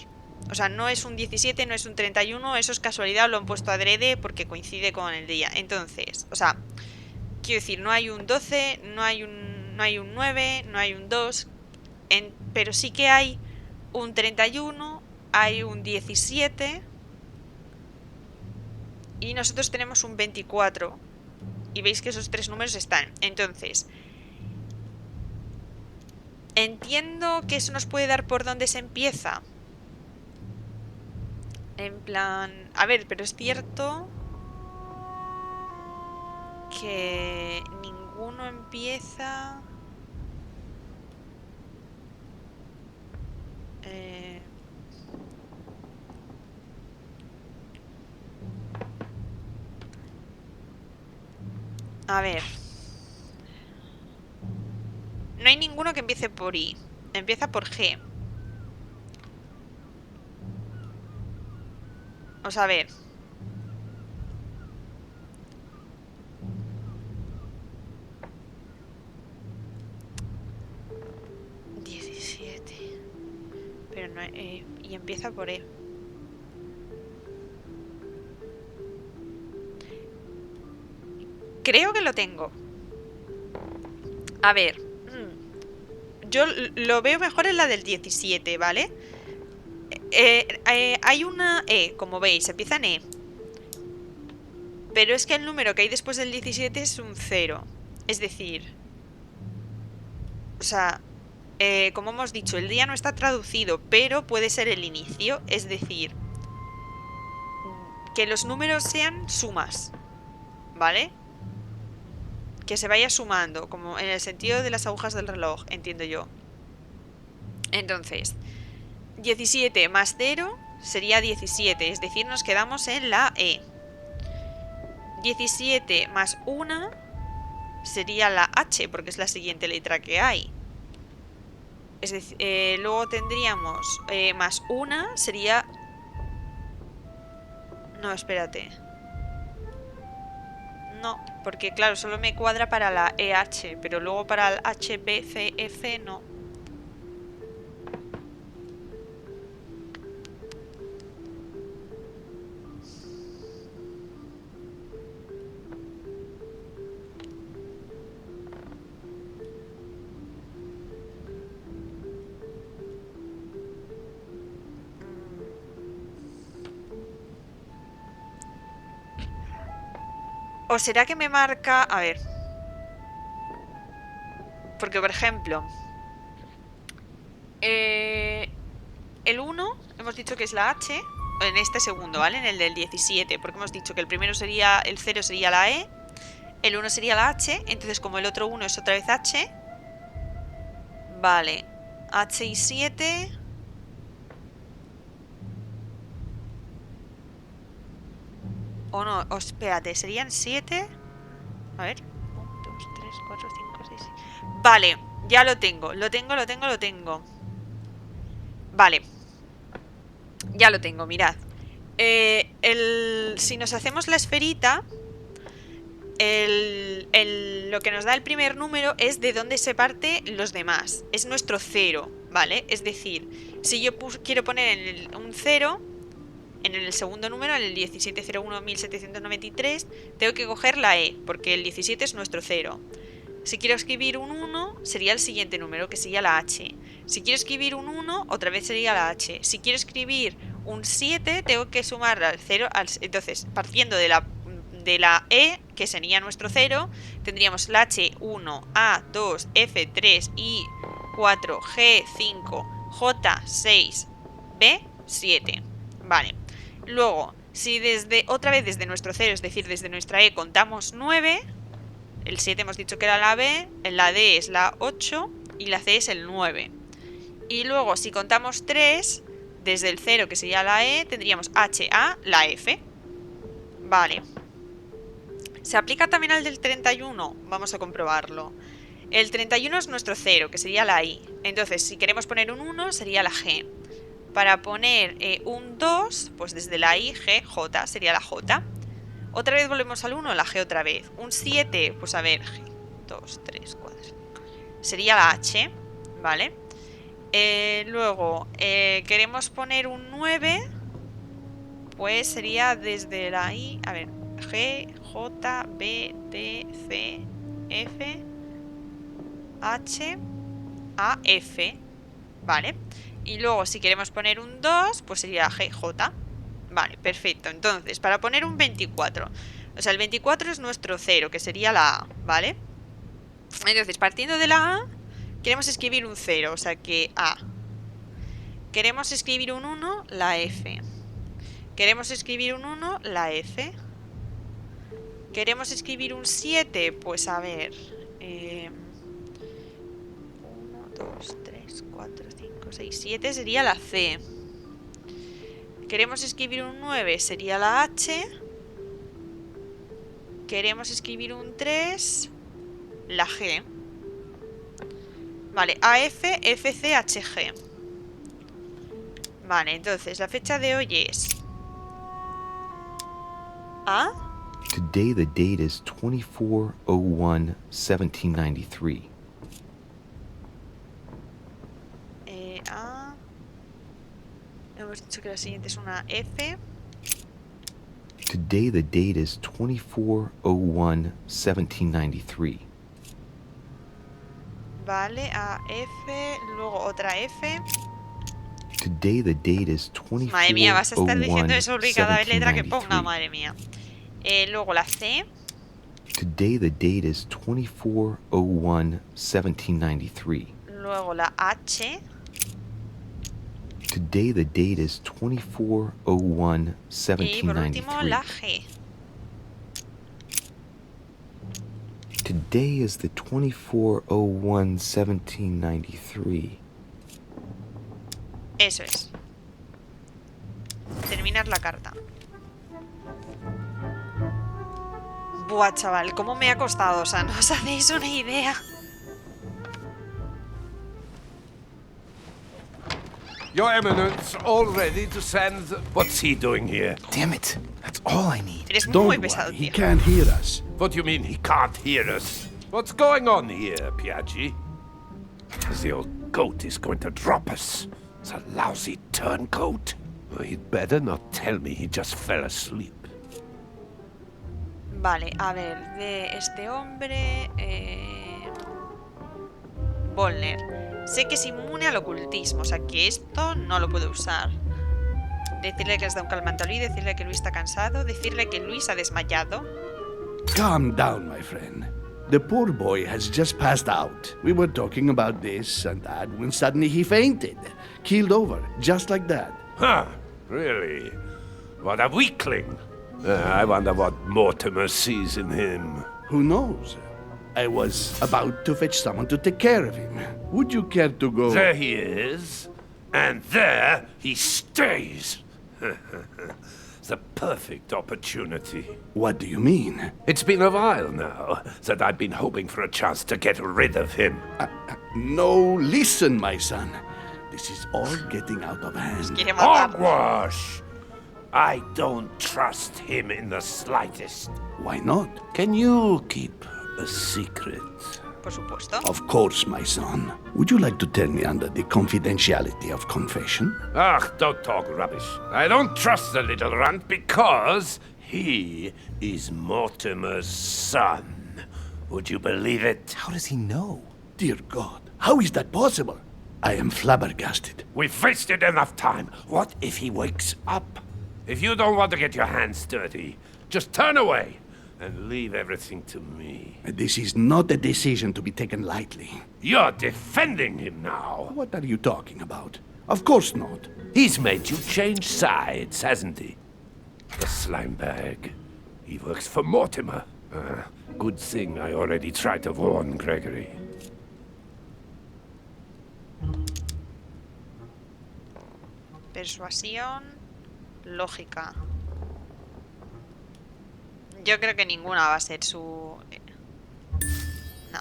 O sea, no es un 17, no es un 31, eso es casualidad, lo han puesto adrede porque coincide con el día. Entonces, o sea, quiero decir, no hay un 12, no hay un 9, no hay un 2, pero sí que hay un 31, hay un 17 y nosotros tenemos un 24. Y veis que esos 3 números están. Entonces, entiendo que eso nos puede dar por dónde se empieza. En plan... A ver, pero es cierto que ninguno empieza... A ver. No hay ninguno que empiece por I. Empieza por G. O sea, a ver. Pero no, y empieza por E. Creo que lo tengo. A ver. Yo lo veo mejor en la del 17, ¿vale? Hay una E, como veis, empieza en E. Pero es que el número que hay después del 17 es un 0. Es decir... O sea... como hemos dicho, el día no está traducido, pero puede ser el inicio. Es decir... Que los números sean sumas. ¿Vale? Que se vaya sumando, como en el sentido de las agujas del reloj, entiendo yo. Entonces, 17 más 0 sería 17, es decir, nos quedamos en la E. 17 más 1 sería la H, porque es la siguiente letra que hay. Es decir, luego tendríamos más 1 sería... No, espérate. No, porque claro, solo me cuadra para la EH, pero luego para el HBCF no. ¿O será que me marca...? A ver. Porque, por ejemplo... el 1, hemos dicho que es la H. En este segundo, ¿vale? En el del 17. Porque hemos dicho que el primero sería... El 0 sería la E. El 1 sería la H. Entonces, como el otro 1 es otra vez H... Vale. H y 7... O no, espérate, serían 7. A ver, 1, 2, 3, 4, 5, 6. Vale, ya lo tengo. Lo tengo. Vale. Ya lo tengo, mirad. Si nos hacemos la esferita, lo que nos da el primer número es de dónde se parte los demás. Es nuestro 0, ¿vale? Es decir, si yo quiero poner un 0... En el segundo número, en el 1701.1793, tengo que coger la E, porque el 17 es nuestro 0. Si quiero escribir un 1, sería el siguiente número, que sería la H. Si quiero escribir un 1, otra vez sería la H. Si quiero escribir un 7, tengo que sumar al 0, entonces, partiendo de la E, que sería nuestro 0, tendríamos la H1, A2, F3, I4, G5, J6, B7. Vale. Luego, si otra vez desde nuestro 0, es decir, desde nuestra E, contamos 9, el 7 hemos dicho que era la B, la D es la 8 y la C es el 9. Y luego, si contamos 3, desde el 0, que sería la E, tendríamos H, A, la F. Vale. ¿Se aplica también al del 31? Vamos a comprobarlo. El 31 es nuestro 0, que sería la I. Entonces, si queremos poner un 1, sería la G. Para poner un 2, pues desde la I, G, J, sería la J. Otra vez volvemos al 1, la G otra vez. Un 7, pues a ver, G, 2, 3, 4, 5. Sería la H, ¿vale? Luego, queremos poner un 9, pues sería desde la I, a ver, G, J, B, D, C, F, H, A, F, ¿vale? Y luego, si queremos poner un 2, pues sería G, J. Vale, perfecto. Entonces, para poner un 24, o sea, el 24 es nuestro 0, que sería la A, ¿vale? Entonces, partiendo de la A, queremos escribir un 0, o sea que A. Queremos escribir un 1, la F. Queremos escribir un 1, la F. Queremos escribir un 7, pues a ver. 1, 2, 3, 4, 5, 6, 7 sería la C. Queremos escribir un 9, sería la H. Queremos escribir un 3, la G. Vale, AF, FC, HG. Vale, entonces la fecha de hoy es... ¿Ah? Today the date is 24/01/1793. A. Hemos dicho que la siguiente es una F. Today the date is 24/01/1793. Vale, A, F, luego otra F. Today the date is 24/01/1793. Madre mía, vas a estar diciendo eso sobre cada letra que ponga, madre mía. Luego la C. Today the date is 24/01/1793. Luego la H. Today the date is 24/01/1793. Y por último la G. Today is the 24/01/1793. Eso es. Terminar la carta. Buah, chaval, cómo me ha costado, o sea, no os hacéis una idea. Your Eminence, all ready to send... What's he doing here? Damn it. That's all I need. Eres muy Don't pesado, worry, he tío. can't hear us. What do you mean he can't hear us? What's going on here, Piaggi? The old goat is going to drop us. It's a lousy turncoat. Well, he'd better not tell me he just fell asleep. Vale, a ver, de este hombre... Volner. Sé que es inmune al ocultismo, o sea que esto no lo puedo usar. Decirle que les da un calmante a Luis, decirle que Luis está cansado, decirle que Luis ha desmayado. Calm down, my friend. The poor boy has just passed out. We were talking about this and that when suddenly he fainted. Keeled over, just like that. Huh, really? What a weakling. I wonder what Mortimer sees in him. Who knows? I was about to fetch someone to take care of him. Would you care to go? There he is, and there he stays. The perfect opportunity. What do you mean? It's been a while now that I've been hoping for a chance to get rid of him. No, listen, my son. This is all getting out of hand. Quiere matar. Hogwash! I don't trust him in the slightest. Why not? Can you keep a secret? Por supuesto. Of course, my son. Would you like to tell me under the confidentiality of confession? Don't talk rubbish. I don't trust the little runt because he is Mortimer's son. Would you believe it? How does he know? Dear God, how is that possible? I am flabbergasted. We've wasted enough time. What if he wakes up? If you don't want to get your hands dirty, just turn away and leave everything to me. This is not a decision to be taken lightly. You're defending him now. What are you talking about? Of course not. He's made you change sides, hasn't he? The slime bag. He works for Mortimer. Good thing I already tried to warn Gregory. Persuasión, lógica. Yo creo que ninguna va a ser su... No.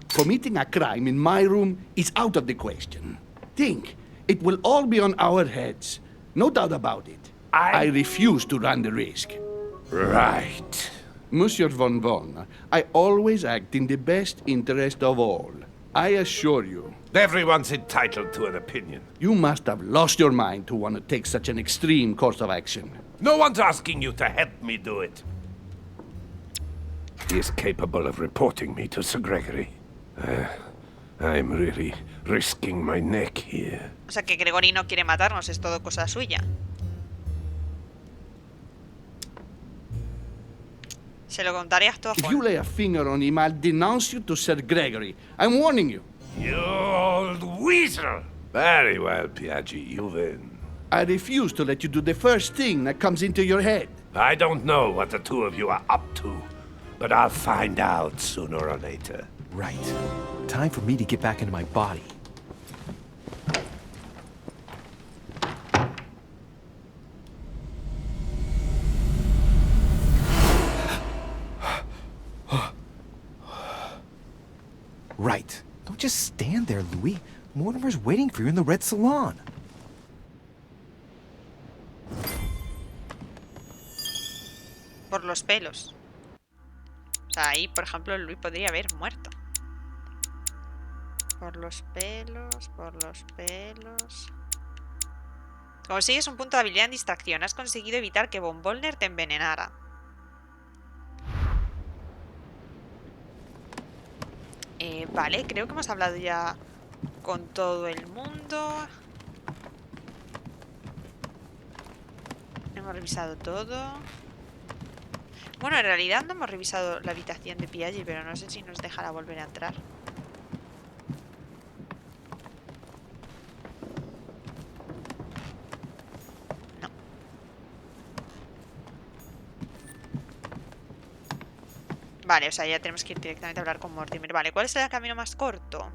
Committing a crime in my room is out of the question. Think, it will all be on our heads. No doubt about it. I refuse to run the risk. Right. Monsieur von Von, I always act in the best interest of all. I assure you. Everyone's entitled to an opinion. You must have lost your mind to want to take such an extreme course of action. No one's asking you to help me do it. He is capable of reporting me to Sir Gregory. I'm really risking my neck here. O sea que Gregory no quiere matarnos, es todo cosa suya. Se lo contaré a todo If you Juan. lay a finger on him, I'll denounce you to Sir Gregory. I'm warning you. You old weasel! Very well, Piaggi, you win. I refuse to let you do the first thing that comes into your head. I don't know what the two of you are up to, but I'll find out sooner or later. Right. Time for me to get back into my body. Right. Don't just stand there, Louis. Mortimer's waiting for you in the red salon. Por los pelos. O sea, ahí, por ejemplo, Luis podría haber muerto. Por los pelos, por los pelos. Consigues un punto de habilidad en distracción. Has conseguido evitar que Von Bollner te envenenara. Vale, creo que hemos hablado ya con todo el mundo. Hemos revisado todo. Bueno, en realidad no hemos revisado la habitación de Piaggi, pero no sé si nos dejará volver a entrar. No. Vale, o sea, ya tenemos que ir directamente a hablar con Mortimer. Vale, ¿cuál es el camino más corto?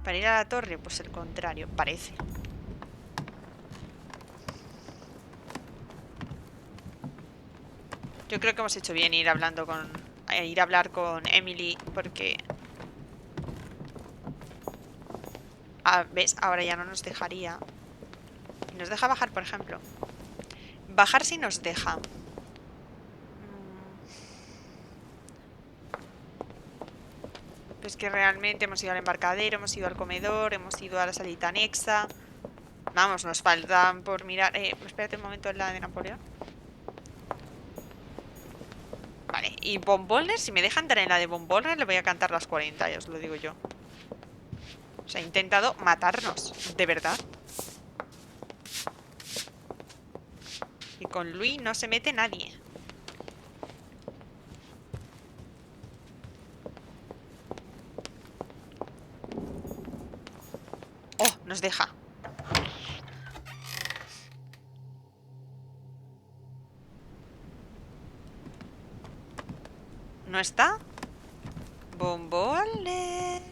Para ir a la torre, pues el contrario, parece. Yo creo que hemos hecho bien ir hablando con... ir a hablar con Emily, porque... ¿ves? Ahora ya no nos dejaría. Y nos deja bajar, por ejemplo. Bajar sí nos deja. Pues que realmente hemos ido al embarcadero, hemos ido al comedor, hemos ido a la salita anexa. Vamos, nos faltan por mirar... espérate un momento, la de Napoleón. Vale, y Von Bollner, si me deja entrar en la de Von Bollner, le voy a cantar las 40, ya os lo digo yo. O sea, ha intentado matarnos, de verdad. Y con Louis no se mete nadie. Oh, nos deja. ¿No está? Von Bollner.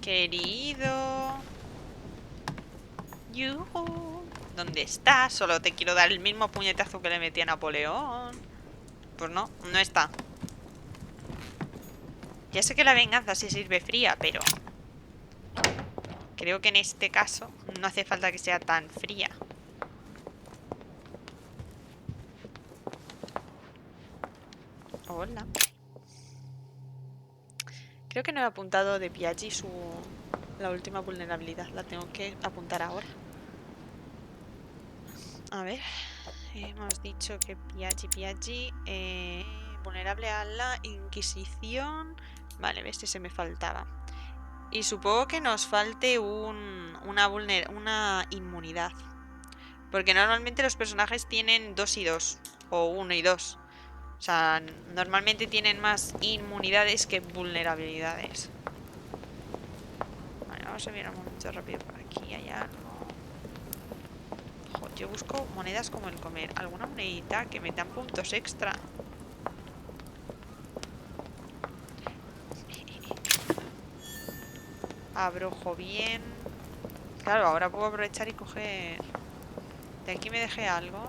Querido. Yuhu. ¿Dónde estás? Solo te quiero dar el mismo puñetazo que le metí a Napoleón. Pues no, no está. Ya sé que la venganza sí sirve fría, pero... creo que en este caso no hace falta que sea tan fría. Hola. Creo que no he apuntado de Piaggi la última vulnerabilidad. La tengo que apuntar ahora. A ver. Hemos dicho que Piaggi, vulnerable a la Inquisición. Vale, este se me faltaba. Y supongo que nos falte una inmunidad. Porque normalmente los personajes tienen 2 y 2. O 1 y 2. O sea, normalmente tienen más inmunidades que vulnerabilidades. Vale, vamos a mirar un momento rápido por aquí. Hay algo. Jo, yo busco monedas como el comer. ¿Alguna monedita que me dan puntos extra? Abrojo bien. Claro, ahora puedo aprovechar y coger... De aquí me dejé algo.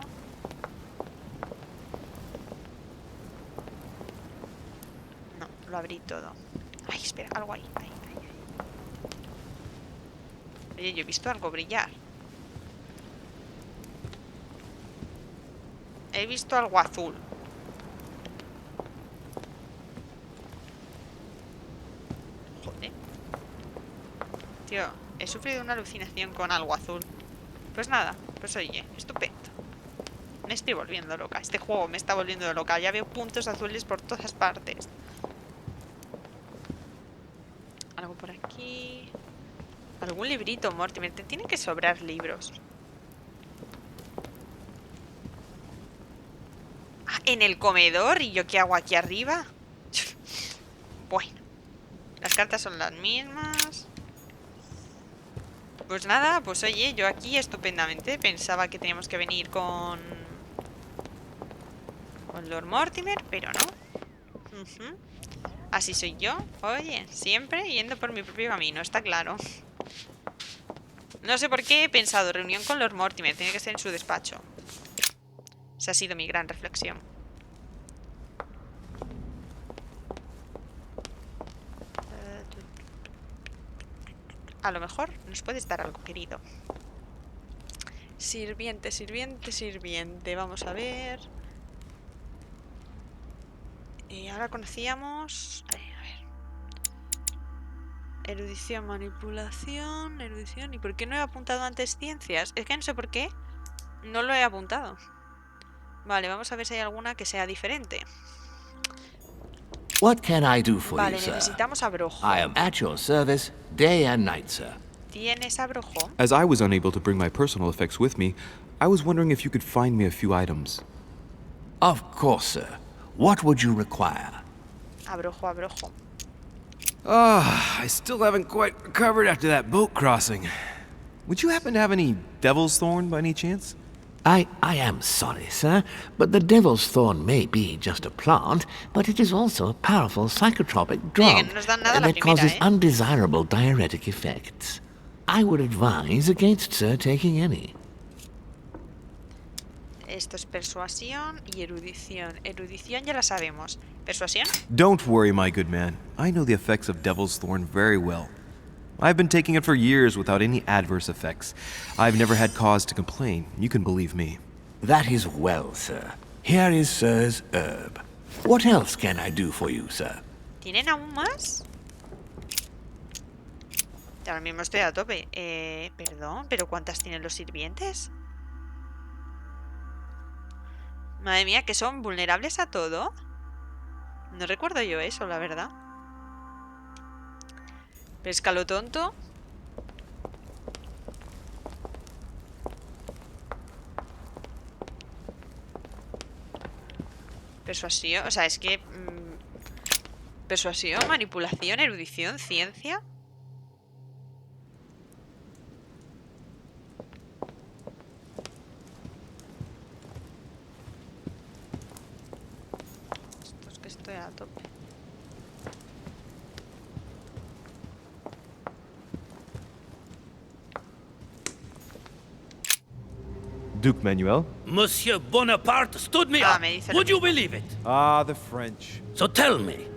No, lo abrí todo. Ay, espera, algo ahí. Oye, yo he visto algo brillar. He visto algo azul. Joder. Tío, he sufrido una alucinación con algo azul. Pues nada, pues oye, estupendo. Me estoy volviendo loca. Este juego me está volviendo loca. Ya veo puntos azules por todas partes. Algo por aquí. Algún librito, Mortimer. Te tienen que sobrar libros. Ah, en el comedor. ¿Y yo qué hago aquí arriba? Bueno. Las cartas son las mismas. Pues nada, pues oye, yo aquí estupendamente. Pensaba que teníamos que venir con Lord Mortimer, pero no. Así soy yo. Oye, siempre yendo por mi propio camino, está claro. No sé por qué he pensado reunión con Lord Mortimer. Tiene que ser en su despacho. Esa ha sido mi gran reflexión. A lo mejor nos puedes dar algo, querido. Sirviente, sirviente, sirviente. Vamos a ver. Ahora conocíamos... a ver. Erudición, manipulación, erudición... ¿Y por qué no he apuntado antes ciencias? Es que no sé por qué no lo he apuntado. Vale, vamos a ver si hay alguna que sea diferente. What can I do for Vale, you, sir? necesitamos abrojo. I am at your service day and night, sir. ¿Tienes abrojo? As I was unable to bring my personal effects with me, I was wondering if you could find me a few items. Of course, sir. What would you require? Abrojo, abrojo. I still haven't quite recovered after that boat crossing. Would you happen to have any devil's thorn by any chance? I am sorry, sir, but the devil's thorn may be just a plant, but it is also a powerful psychotropic drug no nos dan nada la that primera, causes undesirable diuretic effects. I would advise against, sir, taking any. Esto es persuasión y erudición. Erudición ya la sabemos. ¿Persuasión? Don't worry, my good man. I know the effects of devil's thorn very well. I've been taking it for years without any adverse effects. I've never had cause to complain. You can believe me. That is well, sir. Here is sir's herb. What else can I do for you, sir? ¿Tienen aún más? Ahora mismo estoy a tope. Perdón, ¿pero cuántas tienen los sirvientes? Madre mía, ¿que son vulnerables a todo? No recuerdo yo eso, la verdad. Pescalo tonto. Persuasión, o sea, es que... persuasión, manipulación, erudición, ciencia... Estoy a tope. Duke Manuel? Monsieur Bonaparte stood me Ah, up. me dice lo Would you mismo. believe it? Ah, the French. So tell me,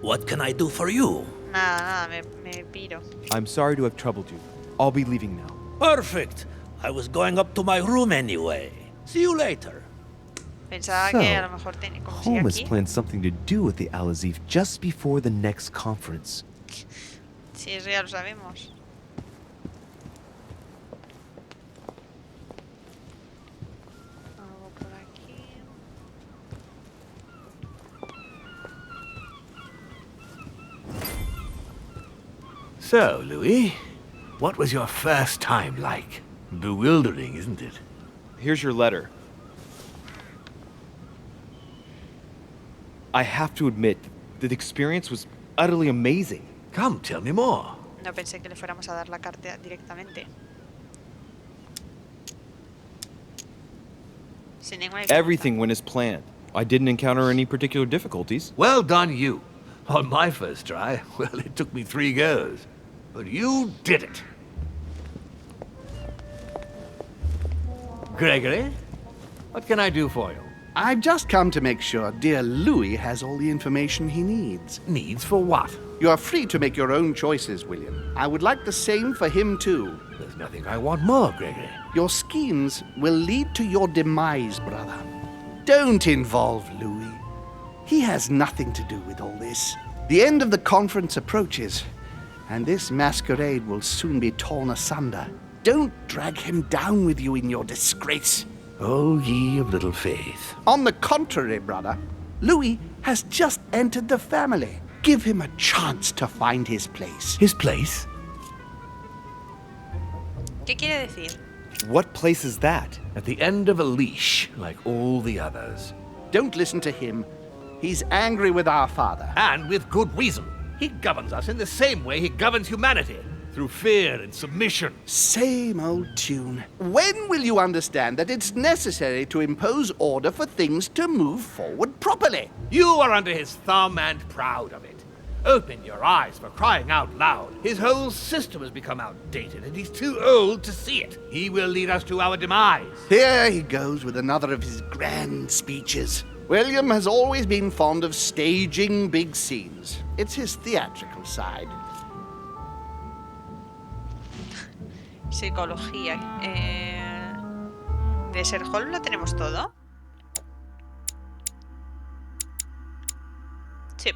what can I do for you? Nada, me piro. I'm sorry to have troubled you. I'll be leaving now. Perfect. I was going up to my room anyway. See you later. Pensaba So, que a lo mejor tenía como sigue Holmes aquí. planned something to do with the Al-Azif just before the next conference. Sí, eso ya lo sabemos. Algo por So, Louis, what was your first time like? Bewildering, isn't it? Here's your letter. I have to admit that the experience was utterly amazing. Come, tell me more. No pensé que le fuéramos a dar la carta directamente. Sin ninguna dificultad. Everything went as planned. I didn't encounter any particular difficulties. Well done, you. On my first try, well, it took me 3 goes. But you did it. Gregory, what can I do for you? I've just come to make sure dear Louis has all the information he needs. Needs for what? You are free to make your own choices, William. I would like the same for him, too. There's nothing I want more, Gregory. Your schemes will lead to your demise, brother. Don't involve Louis. He has nothing to do with all this. The end of the conference approaches, and this masquerade will soon be torn asunder. Don't drag him down with you in your disgrace. Oh, ye of little faith. On the contrary, brother, Louis has just entered the family. Give him a chance to find his place. His place? ¿Qué quiere decir? What place is that? At the end of a leash, like all the others. Don't listen to him. He's angry with our father. And with good reason. He governs us in the same way he governs humanity. Through fear and submission. Same old tune. When will you understand that it's necessary to impose order for things to move forward properly? You are under his thumb and proud of it. Open your eyes, for crying out loud. His whole system has become outdated, and he's too old to see it. He will lead us to our demise. Here he goes with another of his grand speeches. William has always been fond of staging big scenes. It's his theatrical side. Psicología. De Sherlock lo tenemos todo. Sí.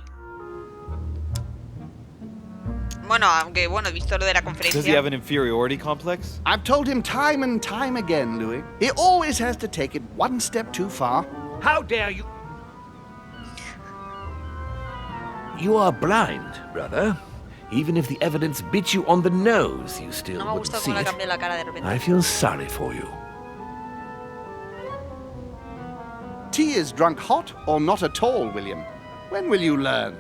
Bueno, aunque bueno, visto lo de la Does he conferencia. have an inferiority complex? I've told him time and time again, Louis. He always has to take it one step too far. How dare you? You are blind, brother. Even if the evidence bit you on the nose, you still No me wouldn't gusta see cómo le it. cambió la cara de repente. I feel sorry for you. Tea is drunk hot or not at all, William. When will you learn?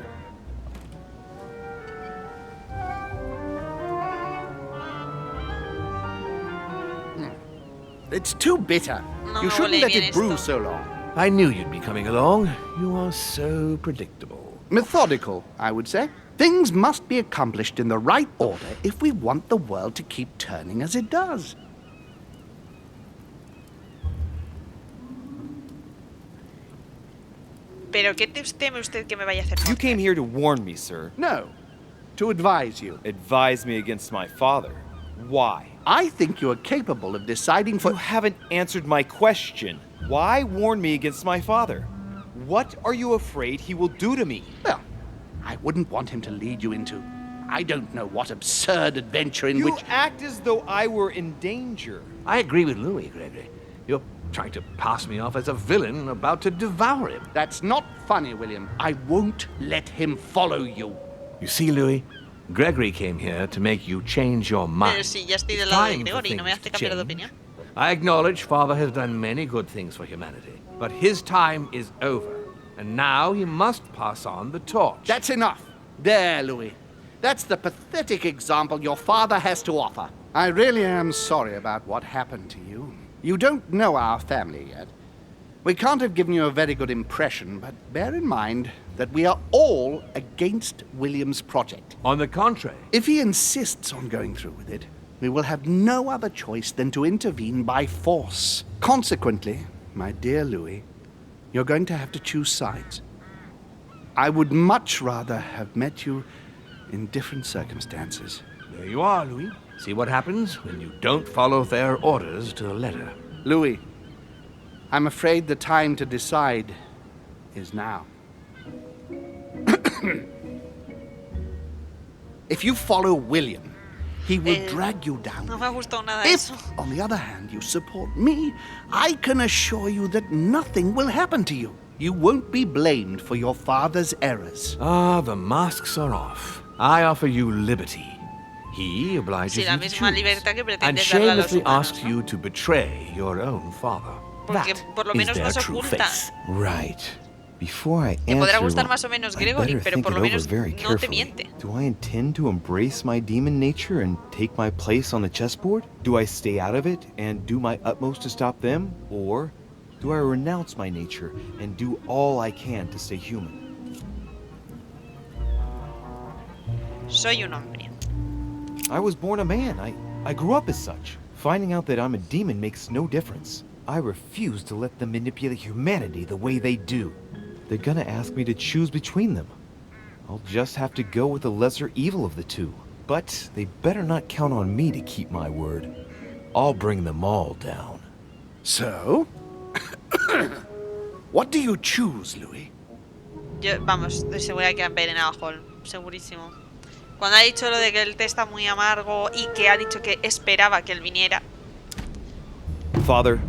It's too bitter. No You me shouldn't huele let bien it brew esto. so long. I knew you'd be coming along. You are so predictable. Methodical, I would say. Things must be accomplished in the right order if we want the world to keep turning as it does. Pero ¿qué teme usted que me vaya a hacer? You came here to warn me, sir. No, to advise you. Advise me against my father. Why? I think you are capable of deciding for... You haven't answered my question. Why warn me against my father? What are you afraid he will do to me? Well, I wouldn't want him to lead you into... I don't know what absurd adventure in You which... act as though I were in danger. I agree with Louis, Gregory. You're trying to pass me off as a villain about to devour him. That's not funny, William. I won't let him follow you. You see, Louis, Gregory came here to make you change your mind. Pero si ya estoy del It's lado de time for Gregory, no me things hace to cambiar de change. opinión. I acknowledge Father has done many good things for humanity, but his time is over, and now he must pass on the torch. That's enough. There, Louis. That's the pathetic example your father has to offer. I really am sorry about what happened to you. You don't know our family yet. We can't have given you a very good impression, but bear in mind that we are all against William's project. On the contrary, If he insists on going through with it, we will have no other choice than to intervene by force. Consequently, my dear Louis, you're going to have to choose sides. I would much rather have met you in different circumstances. there you are, Louis. See what happens when you don't follow their orders to the letter. Louis, I'm afraid the time to decide is now. If you follow William, he will drag you down. No me ha gustado nada If, eso. on the other hand, you support me, I can assure you that nothing will happen to you. You won't be blamed for your father's errors. Ah, the masks are off. I offer you liberty. He obliges Sí, la you to misma choose, libertad que and pretendes darle a los shamelessly humanos, asks ¿no? you to betray your own father. Porque That por lo is menos their nos true oculta. face. Right. Before I Te podrá answer, gustar well, más o menos I'd Gregory, better pero think por it lo over menos very no te carefully. miente. Do I intend to embrace my demon nature and take my place on the chessboard? Do I stay out of it and do my utmost to stop them? Or do I renounce my nature and do all I can to stay human? Soy un hombre. I was born a man. I grew up as such. Finding out that I'm a demon makes no difference. I refuse to let them manipulate humanity the way they do. They're gonna ask me to choose between them. I'll just have to go with the lesser evil of the two. But they better not count on me to keep my word. I'll bring them all down. So? What do you choose, Louis? Vamos, estoy segura que ha envenenado a Holm. Segurísimo. Cuando ha dicho lo de que el té está muy amargo y que ha dicho que esperaba que él viniera. Father,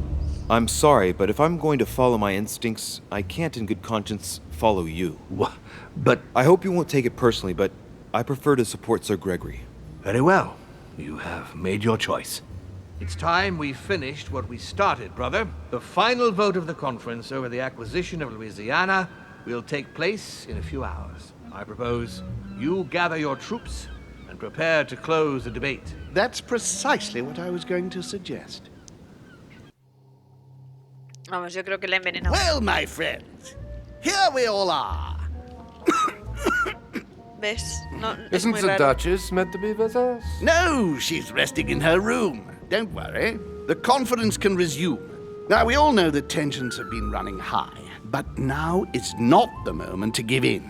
I'm sorry, but if I'm going to follow my instincts, I can't in good conscience follow you. But I hope you won't take it personally, but I prefer to support Sir Gregory. very well. You have made your choice. It's time we finished what we started, brother. The final vote of the conference over the acquisition of Louisiana will take place in a few hours. I propose you gather your troops and prepare to close the debate. That's precisely what I was going to suggest. Vamos, yo creo que le ha envenenado. Well, my friends, here we all are. ¿Ves? No, es Isn't muy the raro. Duchess meant to be with us? No, she's resting in her room. Don't worry. The conference can resume. Now, we all know that tensions have been running high, but now is not the moment to give in.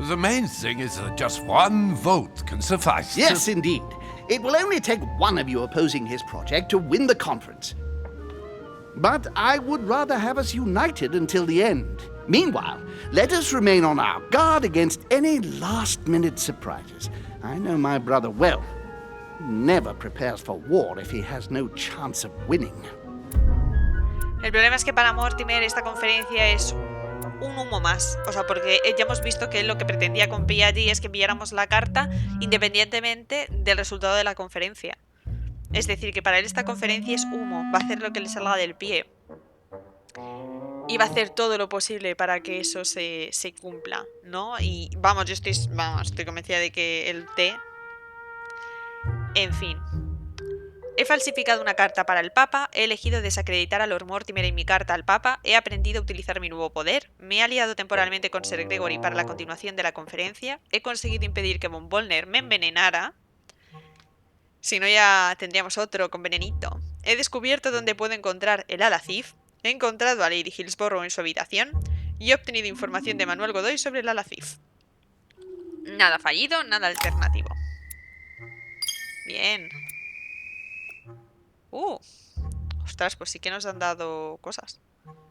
The main thing is that just one vote can suffice. Yes, indeed. It will only take one of you opposing his project to win the conference. But I would rather have us united until the end. Meanwhile, let us remain on our guard against any last-minute surprises. I know my brother well. He never prepares for war if he has no chance of winning. El problema es que para Mortimer esta conferencia es un humo más. O sea, porque ya hemos visto que lo que pretendía con Piaggi es que enviáramos la carta independientemente del resultado de la conferencia. Es decir, que para él esta conferencia es humo. Va a hacer lo que le salga del pie. Y va a hacer todo lo posible para que eso se cumpla, ¿no? Y vamos, yo estoy convencida de que el té... En fin. He falsificado una carta para el Papa, he elegido desacreditar a Lord Mortimer en mi carta al Papa, he aprendido a utilizar mi nuevo poder, me he aliado temporalmente con Sir Gregory para la continuación de la conferencia, he conseguido impedir que Von Bollner me envenenara, si no ya tendríamos otro con venenito, he descubierto dónde puedo encontrar el Alacif, he encontrado a Lady Hillsborough en su habitación y he obtenido información de Manuel Godoy sobre el Alacif. Nada fallido, nada alternativo. Bien. Ostras, pues sí que nos han dado cosas.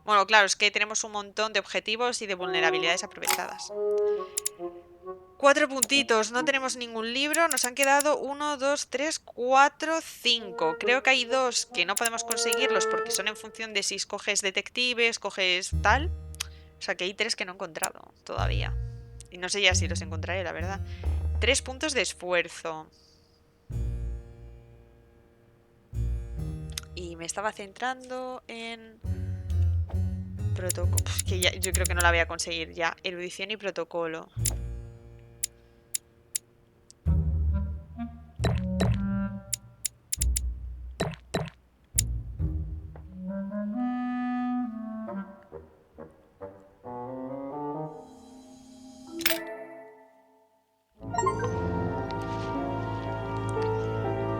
Bueno, claro, es que tenemos un montón de objetivos y de vulnerabilidades aprovechadas. 4 puntitos, no tenemos ningún libro. Nos han quedado 1, 2, 3, 4, 5. Creo que hay 2 que no podemos conseguirlos porque son en función de si escoges detectives, escoges tal. O sea que hay 3 que no he encontrado todavía. Y no sé ya si los encontraré, la verdad. 3 puntos de esfuerzo. Y me estaba centrando en protocolo. Que ya, yo creo que no la voy a conseguir ya. Erudición y protocolo.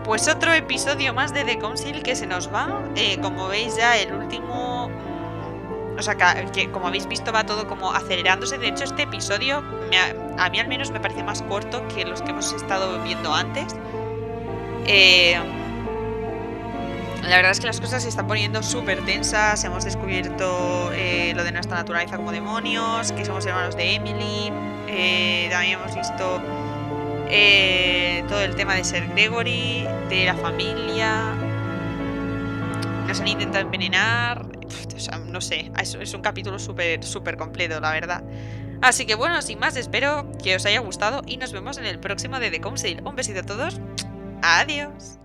Pues otro episodio más de The Council que se nos va. Como veis ya el último... O sea, que como habéis visto va todo como acelerándose. De hecho este episodio a mí al menos me parece más corto que los que hemos estado viendo antes. La verdad es que las cosas se están poniendo súper tensas. Hemos descubierto lo de nuestra naturaleza como demonios, que somos hermanos de Emily. También hemos visto... todo el tema de Sir Gregory, de la familia. Nos han intentado envenenar. O sea, no sé, es un capítulo súper completo, la verdad. Así que bueno, sin más, espero que os haya gustado y nos vemos en el próximo de The Council. Un besito a todos. Adiós.